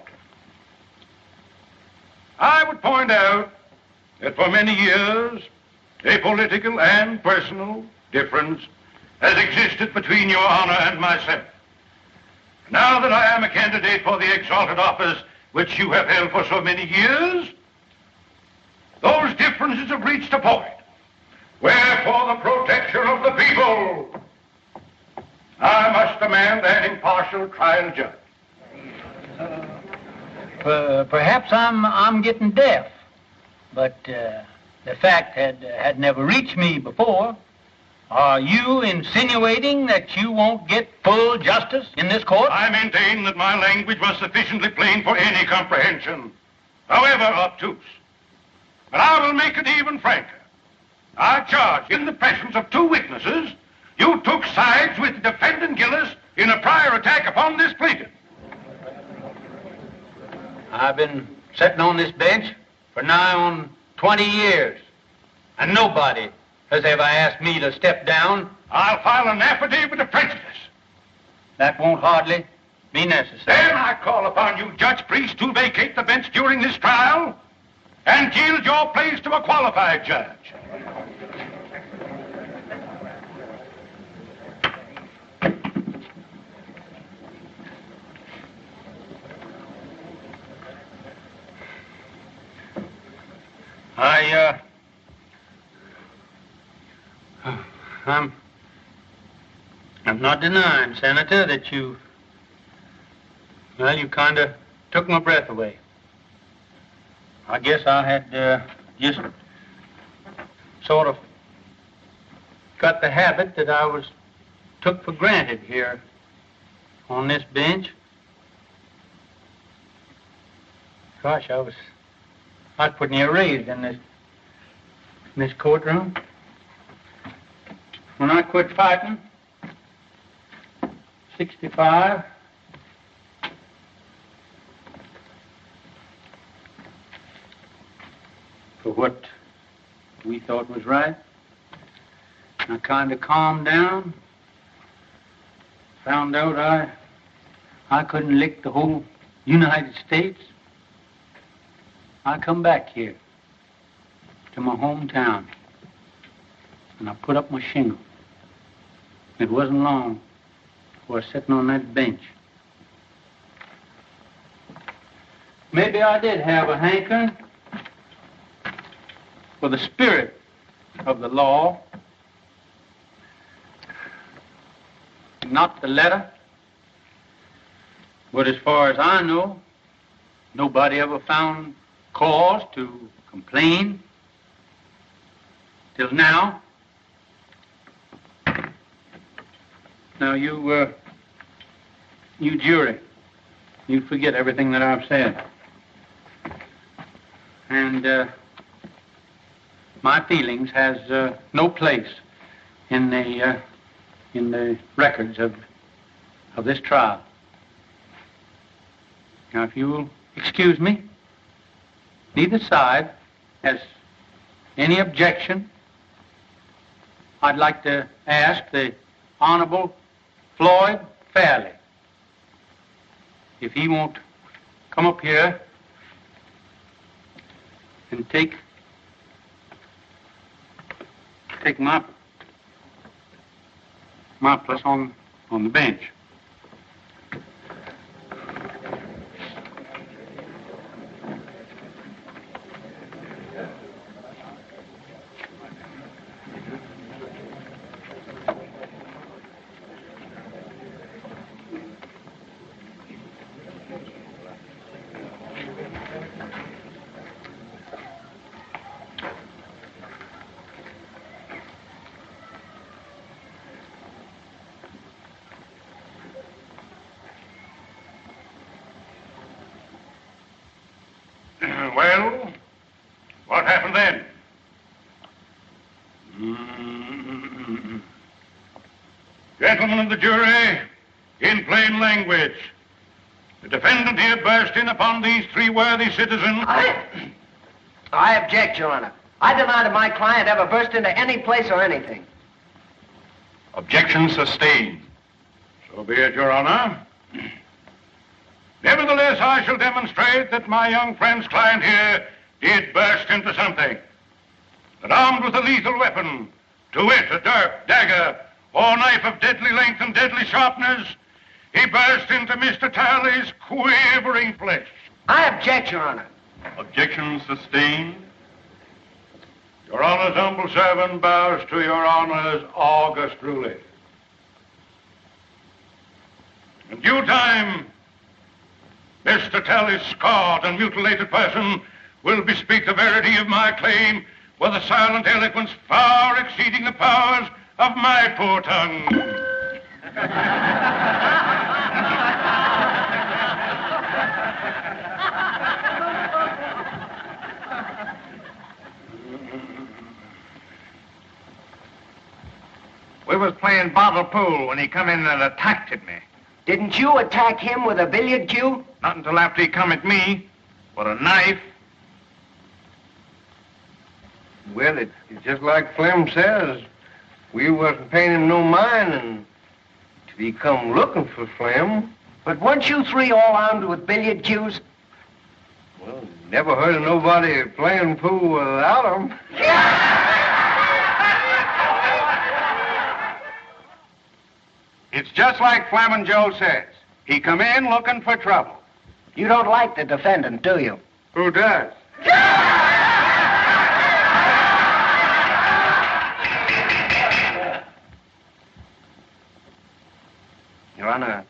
I would point out that for many years, a political and personal difference has existed between your honor and myself. Now that I am a candidate for the exalted office which you have held for so many years, those differences have reached a point where, for the protection of the people, I must demand an impartial trial judge. Perhaps I'm getting deaf, but the fact had never reached me before. Are you insinuating that you won't get full justice in this court? I maintain that my language was sufficiently plain for any comprehension, however obtuse. But I will make it even franker. I charge, in the presence of two witnesses, you took sides with defendant Gillis in a prior attack upon this plaintiff. I've been sitting on this bench for nigh on 20 years, and nobody has ever asked me to step down. I'll file an affidavit of prejudice. That won't hardly be necessary. Then I call upon you, Judge Priest, to vacate the bench during this trial and yield your place to a qualified judge. I'm not denying, Senator, that you kind of took my breath away. I guess I had just sort of got the habit that I was took for granted here on this bench. Gosh, I was putting you raised in this courtroom. When I quit fighting, 65, for what we thought was right, I kind of calmed down, found out I couldn't lick the whole United States. I come back here to my hometown, and I put up my shingle. It wasn't long before I was sitting on that bench. Maybe I did have a hankering for the spirit of the law, not the letter. But as far as I know, nobody ever found cause to complain till now. Now, you jury, you forget everything that I've said. And my feelings has no place in the records of this trial. Now, if you will excuse me, neither side has any objection. I'd like to ask the Honorable Floyd Fairley if he won't come up here and take my place on the bench. Well, what happened then? Gentlemen of the jury, in plain language, the defendant here burst in upon these three worthy citizens. I object, Your Honor. I deny that my client ever burst into any place or anything. Objection sustained. So be it, Your Honor. Nevertheless, I shall demonstrate that my young friend's client here did burst into something. That armed with a lethal weapon, to wit, a dirk, dagger, or knife of deadly length and deadly sharpness, he burst into Mr. Talley's quivering flesh. I object, Your Honor. Objection sustained. Your Honor's humble servant bows to Your Honor's august ruling. In due time, Mr. Talley's scarred and mutilated person will bespeak the verity of my claim with a silent eloquence far exceeding the powers of my poor tongue. We was playing bottle pool when he come in and attacked at me. Didn't you attack him with a billiard cue? Not until after he come at me with a knife. Well, it's just like Flem says. We wasn't paying him no mind until he come looking for Flem. But weren't you three all armed with billiard cues? Well, never heard of nobody playing pool without them. It's just like Flamin' Joe says. He come in looking for trouble. You don't like the defendant, do you? Who does? Your Honor,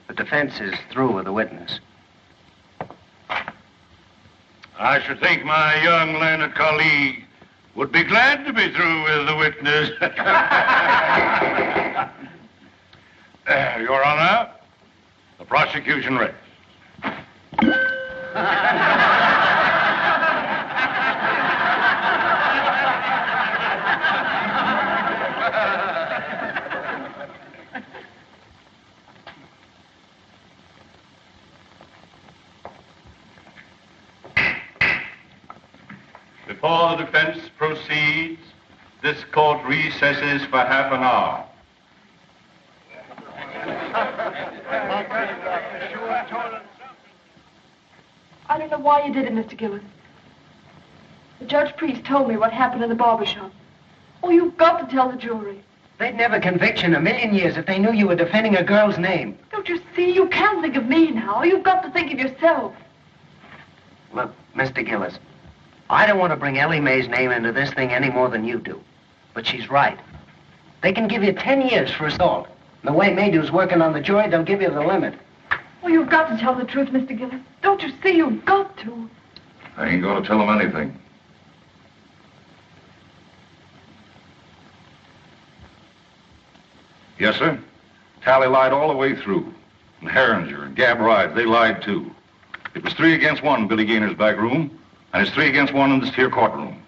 the defense is through with the witness. I should think my young learned colleague would be glad to be through with the witness. Your Honor, the prosecution rests. Before the defense proceeds, this court recesses for half an hour. I don't know why you did it, Mr. Gillis. The Judge Priest told me what happened in the barber shop. Oh, you've got to tell the jury. They'd never convict you in a million years if they knew you were defending a girl's name. Don't you see? You can't think of me now. You've got to think of yourself. Look, Mr. Gillis, I don't want to bring Ellie Mae's name into this thing any more than you do. But she's right. They can give you 10 years for assault. And the way Maydew's working on the jury, they'll give you the limit. Oh, you've got to tell the truth, Mr. Gillis. Don't you see? You've got to. I ain't going to tell him anything. Yes, sir. Tally lied all the way through. And Herringer and Gab Ride, they lied too. It was 3 against 1 in Billy Gaynor's back room, and it's 3 against 1 in this here courtroom.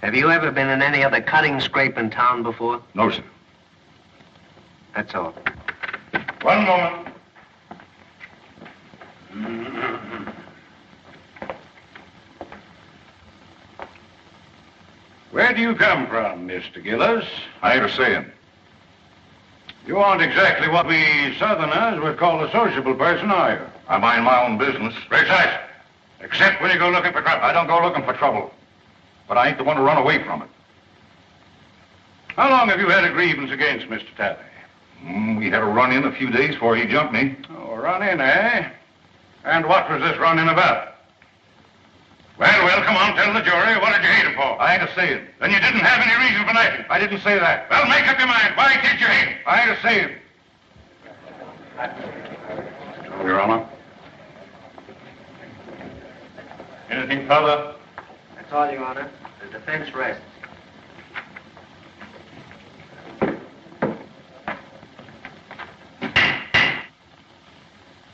Have you ever been in any other cutting scrape in town before? No, sir. That's all. One moment. Where do you come from, Mr. Gillis? I ain't a saying. You aren't exactly what we Southerners would call a sociable person, are you? I mind my own business. Precise. Except when you go looking for trouble. I don't go looking for trouble. But I ain't the one to run away from it. How long have you had a grievance against Mr. Talley? We had a run-in a few days before he jumped me. Oh, a run-in, eh? And what was this run-in about? Well, come on, tell the jury. What did you hate him for? I ain't a saying. Then you didn't have any reason for knifing. I didn't say that. Well, make up your mind. Why did you hate him? I ain't a saying. Your Honor. Anything further? That's all, Your Honor. The defense rests.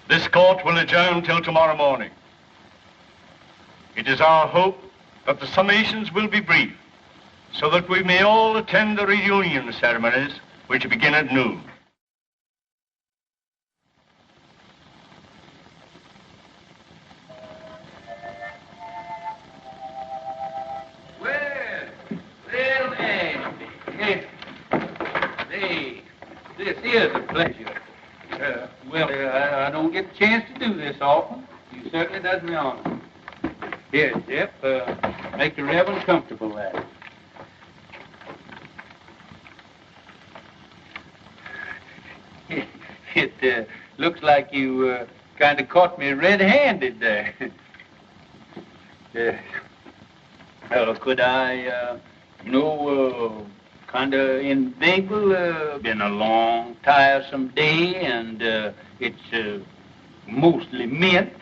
This court will adjourn till tomorrow morning. It is our hope that the summations will be brief, so that we may all attend the reunion ceremonies, which begin at noon. Well, then, yes, this is a pleasure. I don't get the chance to do this often. You certainly does me honor. Here, Jeff, make the Reverend comfortable there. It looks like you kind of caught me red-handed there. Could I, kind of inveigle? Been a long, tiresome day, and it's mostly mint.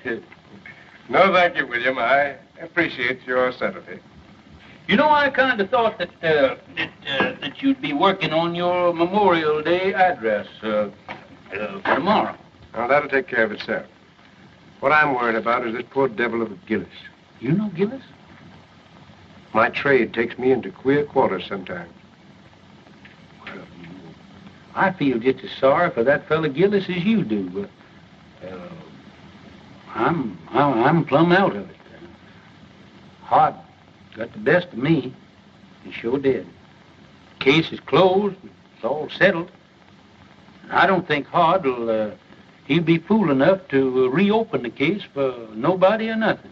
No, thank you, William. I appreciate your sympathy. You know, I kind of thought that you'd be working on your Memorial Day address for tomorrow. Now, that'll take care of itself. What I'm worried about is this poor devil of a Gillis. You know Gillis? My trade takes me into queer quarters sometimes. Well, I feel just as sorry for that fella Gillis as you do, but I'm plumb out of it. Hart got the best of me. He sure did. Case is closed. It's all settled. I don't think Hart will, he'll be fool enough to reopen the case for nobody or nothing.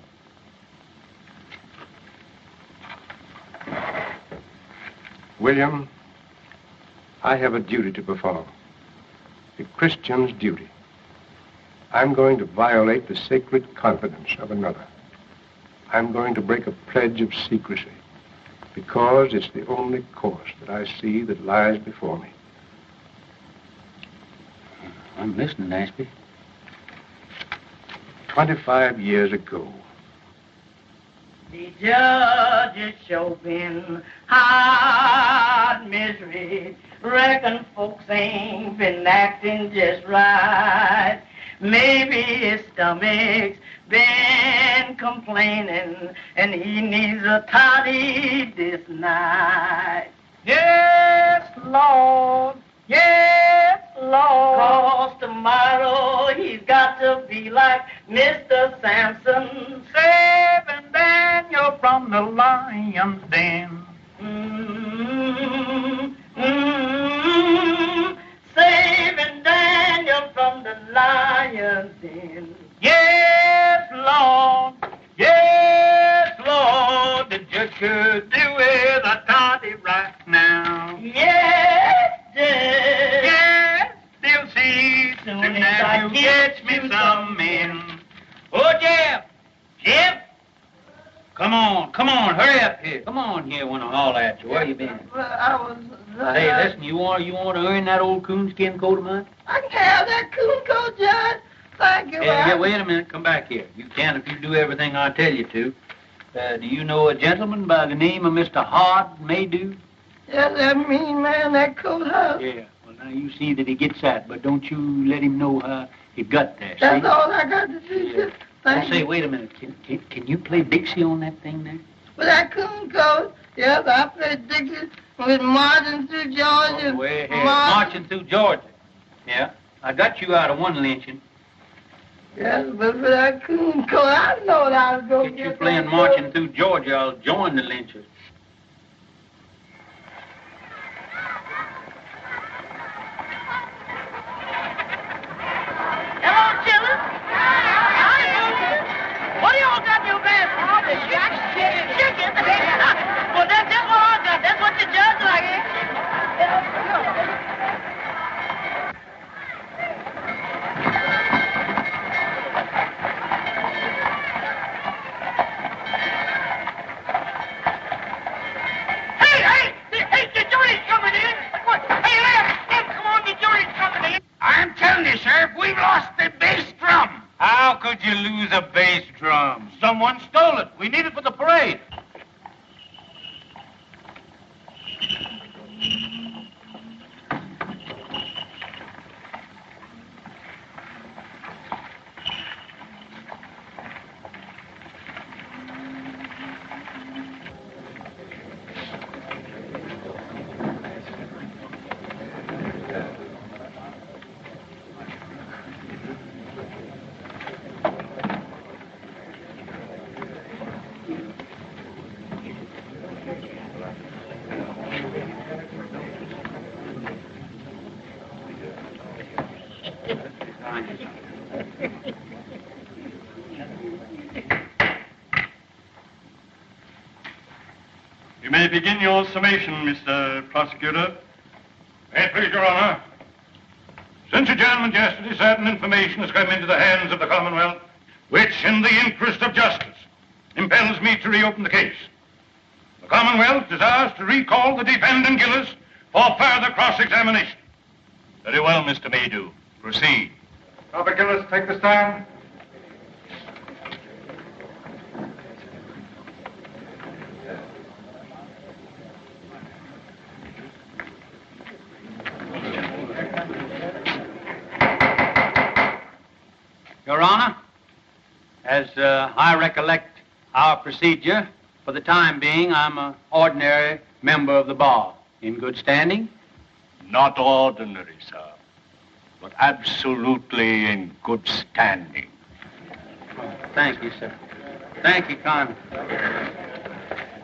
William, I have a duty to perform. A Christian's duty. I'm going to violate the sacred confidence of another. I'm going to break a pledge of secrecy because it's the only course that I see that lies before me. I'm listening, Ashby. 25 years ago. The judge is showing hard misery. Reckon folks ain't been acting just right. Maybe his stomach's been complaining and he needs a toddy this night. Yes, Lord. Yes, Lord. 'Cause tomorrow he's got to be like Mr. Samson, saving Daniel from the lion's den. Saving Daniel from the lion's den. Yes, Lord. Yes, Lord. The judge could do with a toddy right now. Yes, Judge. Yes, they'll see soon as I get me some men. Oh, Jeff. Jeff. Come on, hurry up here. Come on here when I holler at you. Where you been? Well, I was... Hey, listen, you want to earn that old coonskin coat of mine? I can have that coon coat, Judge. Thank you. Yeah, wait a minute. Come back here. You can if you do everything I tell you to. Do you know a gentleman by the name of Mr. Hart Maydew? Yes, that mean man, that coat house. Yeah. Well, now you see that he gets that, but don't you let him know how he got there. That's see? all I got to do. Yeah. Thank Say, you. wait a minute. Can you play Dixie on that thing there? With that coon coat, yes, I played Dixie with Marching Through Georgia. Oh, way ahead. Marching Through Georgia. Yeah. I got you out of one lynching. Yes, but for that coon coat, I know that I was going to Get you playing Marching Through Georgia, I'll join the lynchers. Hello, children. What do y'all got in your basket? Oh, the chicken. Well, that's just what I got. That's what the judge like. Hey, the jury's coming in. Hey, Lem, come on, the jury's coming in. I'm telling you, Sheriff, we've lost the bass drum. How could you lose a bass drum? Someone stole it. We need it for the parade. Thank you. You may begin your summation, Mr. Prosecutor. May it please, Your Honor. Since adjournment yesterday, certain information has come into the hands of the Commonwealth, which, in the interest of justice, impels me to reopen the case. The Commonwealth desires to recall the defendant Gillis for further cross-examination. Very well, Mr. Maydew. Proceed. Robert Gillis, take the stand. Your Honor, as I recollect our procedure, for the time being, I'm an ordinary member of the bar. In good standing? Not ordinary, sir, but absolutely in good standing. Thank you, sir. Thank you kindly.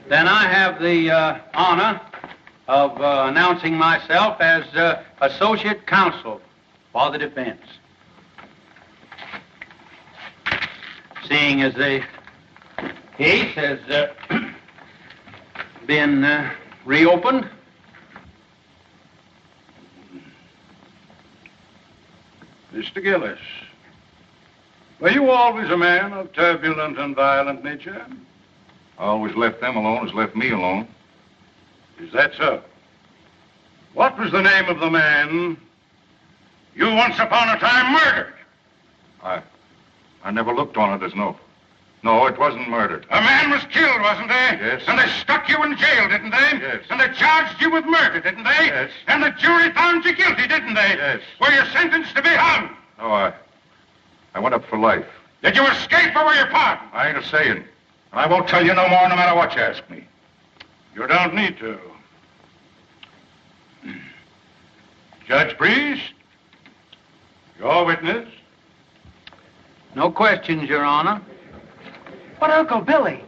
Then I have the honor of announcing myself as Associate Counsel for the defense. Seeing as the case has been reopened, Mr. Gillis, were you always a man of turbulent and violent nature? I always left them alone as left me alone. Is that so? What was the name of the man you once upon a time murdered? I never looked on it as no, it wasn't murdered. A man was killed, wasn't he? Yes. And they stuck you in jail, didn't they? Yes. And they charged you with murder, didn't they? Yes. And the jury found you guilty, didn't they? Yes. Were you sentenced to be hung? No, I went up for life. Did you escape or were you pardoned? I ain't a-saying. And I won't tell you no more no matter what you ask me. You don't need to. Judge Priest, your witness. no questions, Your Honor. But, Uncle Billy,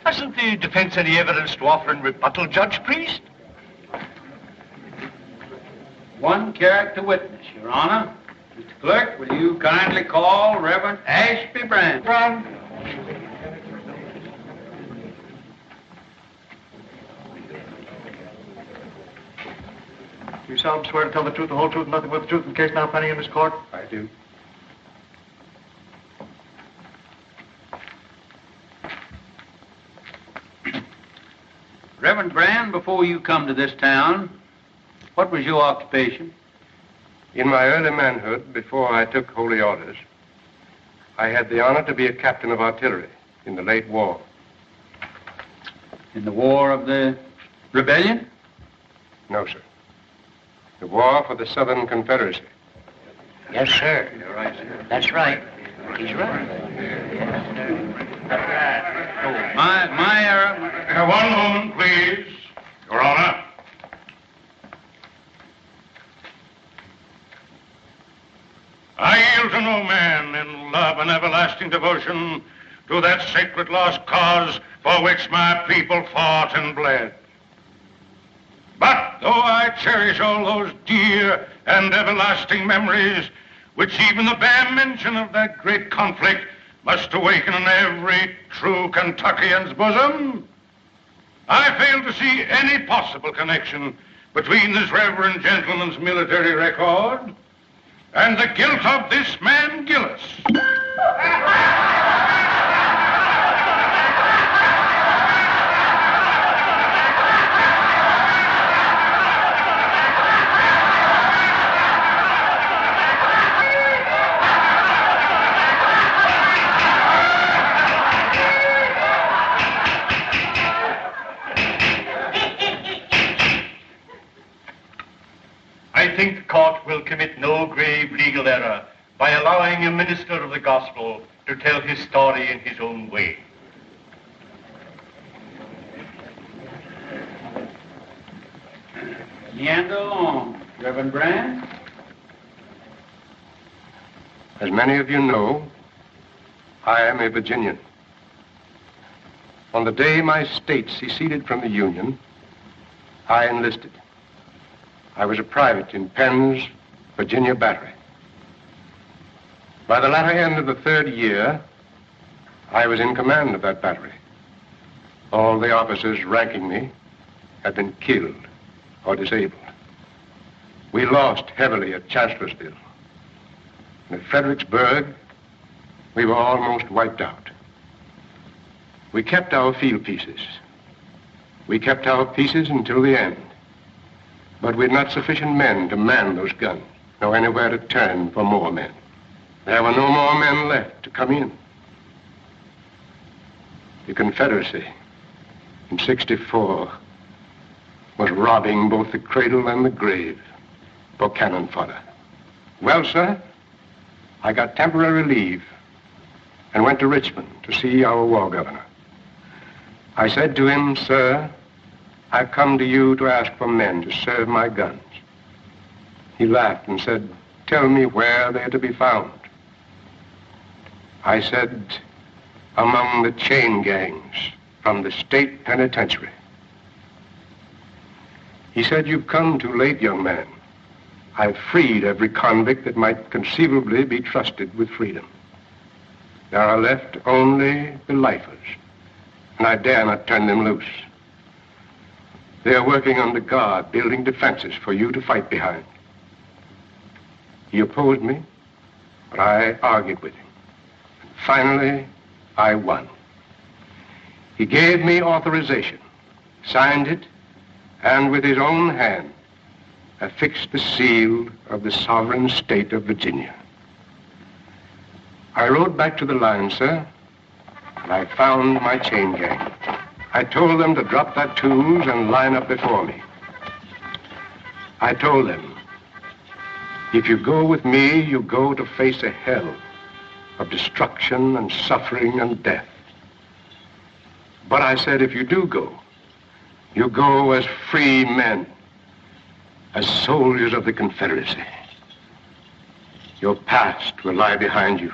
hasn't the defense any evidence to offer in rebuttal, Judge Priest? One character witness, Your Honor. Mr. Clerk, will you kindly call Reverend Ashby Brand? You solemnly swear to tell the truth, the whole truth, and nothing but the truth in the case now pending in this court? I do. Reverend Brand, before you come to this town, what was your occupation? In my early manhood, before I took holy orders, I had the honor to be a captain of artillery in the late war. In the War of the Rebellion? No, sir. The war for the Southern Confederacy. Yes, sir. You're right, sir. That's right. He's right. My error. One moment, please, Your Honor. I yield to no man in love and everlasting devotion to that sacred lost cause for which my people fought and bled. But though I cherish all those dear and everlasting memories, which even the bare mention of that great conflict must awaken in every true Kentuckian's bosom, I fail to see any possible connection between this reverend gentleman's military record and the guilt of this man, Gillis. I think the court will commit no grave legal error by allowing a minister of the gospel to tell his story in his own way. Meander along, Reverend Brand. As many of you know, I am a Virginian. On the day my state seceded from the Union, I enlisted. I was a private in Penn's Virginia Battery. By the latter end of the 3rd year, I was in command of that battery. All the officers ranking me had been killed or disabled. We lost heavily at Chancellorsville. And at Fredericksburg, we were almost wiped out. We kept our field pieces. We kept our pieces until the end. But we had not sufficient men to man those guns, nor anywhere to turn for more men. There were no more men left to come in. The Confederacy in '64 was robbing both the cradle and the grave for cannon fodder. Well, sir, I got temporary leave and went to Richmond to see our war governor. I said to him, "Sir, I've come to you to ask for men to serve my guns." He laughed and said, "Tell me where they're to be found." I said, "Among the chain gangs from the state penitentiary." He said, "You've come too late, young man. I've freed every convict that might conceivably be trusted with freedom. There are left only the lifers, and I dare not turn them loose. They are working under guard, building defenses for you to fight behind." He opposed me, but I argued with him. And finally, I won. He gave me authorization, signed it, and with his own hand, affixed the seal of the sovereign state of Virginia. I rode back to the line, sir, and I found my chain gang. I told them to drop their tools and line up before me. I told them, if you go with me, you go to face a hell of destruction and suffering and death. But I said, if you do go, you go as free men, as soldiers of the Confederacy. Your past will lie behind you,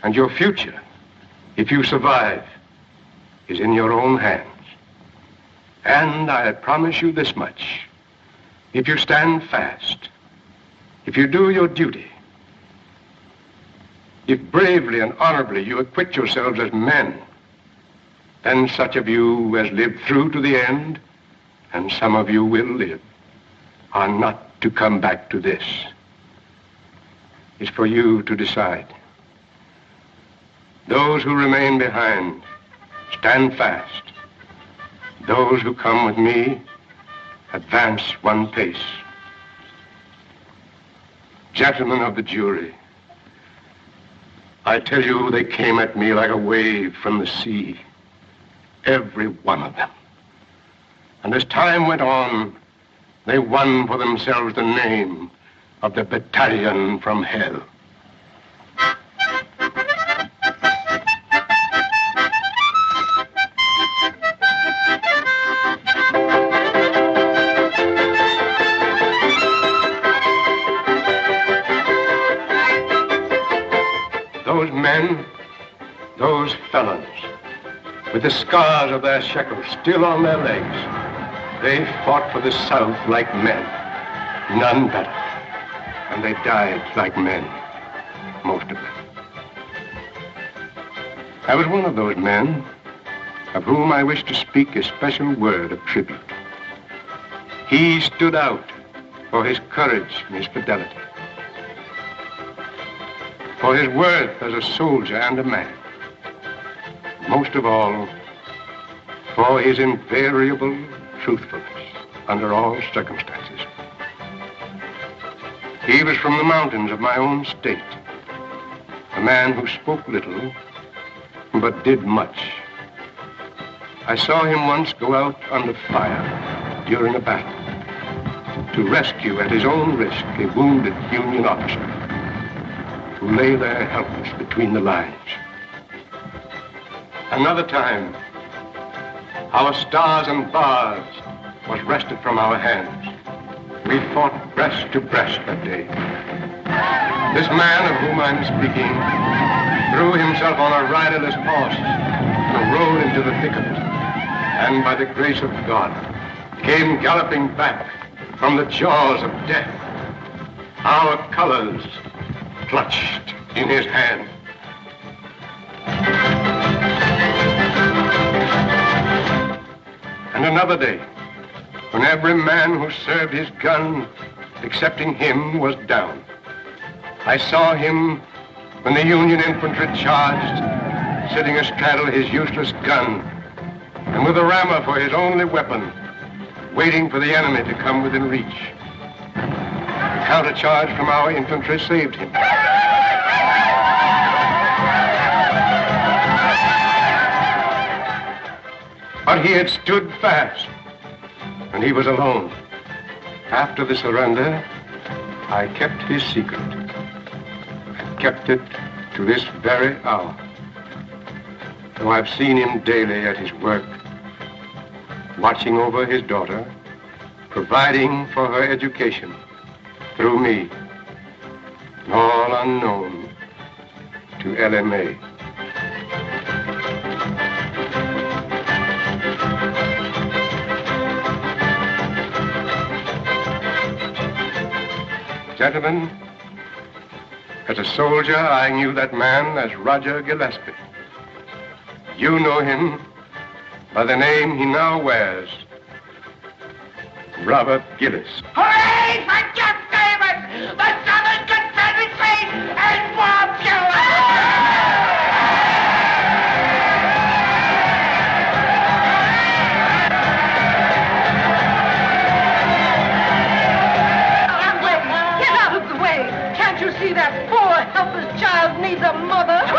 and your future, if you survive, is in your own hands. And I promise you this much. If you stand fast, if you do your duty, if bravely and honorably you acquit yourselves as men, then such of you as live through to the end, and some of you will live, are not to come back to this. It's for you to decide. Those who remain behind, stand fast. Those who come with me, advance one pace. Gentlemen of the jury, I tell you, they came at me like a wave from the sea, every one of them. And as time went on, they won for themselves the name of the battalion from hell. Those men, those felons, with the scars of their shekels still on their legs, they fought for the South like men, none better. And they died like men, most of them. I was one of those men of whom I wish to speak a special word of tribute. He stood out for his courage and his fidelity, for his worth as a soldier and a man. Most of all, for his invariable truthfulness under all circumstances. He was from the mountains of my own state, a man who spoke little, but did much. I saw him once go out under fire during a battle to rescue at his own risk a wounded Union officer who lay there helpless between the lines. Another time, our stars and bars was wrested from our hands. We fought breast to breast that day. This man of whom I'm speaking threw himself on a riderless horse and rode into the thick of it, and by the grace of God, came galloping back from the jaws of death, our colors clutched in his hand. And another day, when every man who served his gun, excepting him, was down, I saw him when the Union infantry charged, sitting astraddle his useless gun, and with a rammer for his only weapon, waiting for the enemy to come within reach. The countercharge from our infantry saved him. But he had stood fast, and he was alone. After the surrender, I kept his secret. I kept it to this very hour. Though I've seen him daily at his work, watching over his daughter, providing for her education through me, all unknown to LMA. Gentlemen, as a soldier, I knew that man as Roger Gillespie. You know him by the name he now wears, Robert Gillis. Hooray for Jeff Davis, the Southern Confederacy, and Bob Get out of the way! Can't you see that poor, helpless child needs a mother?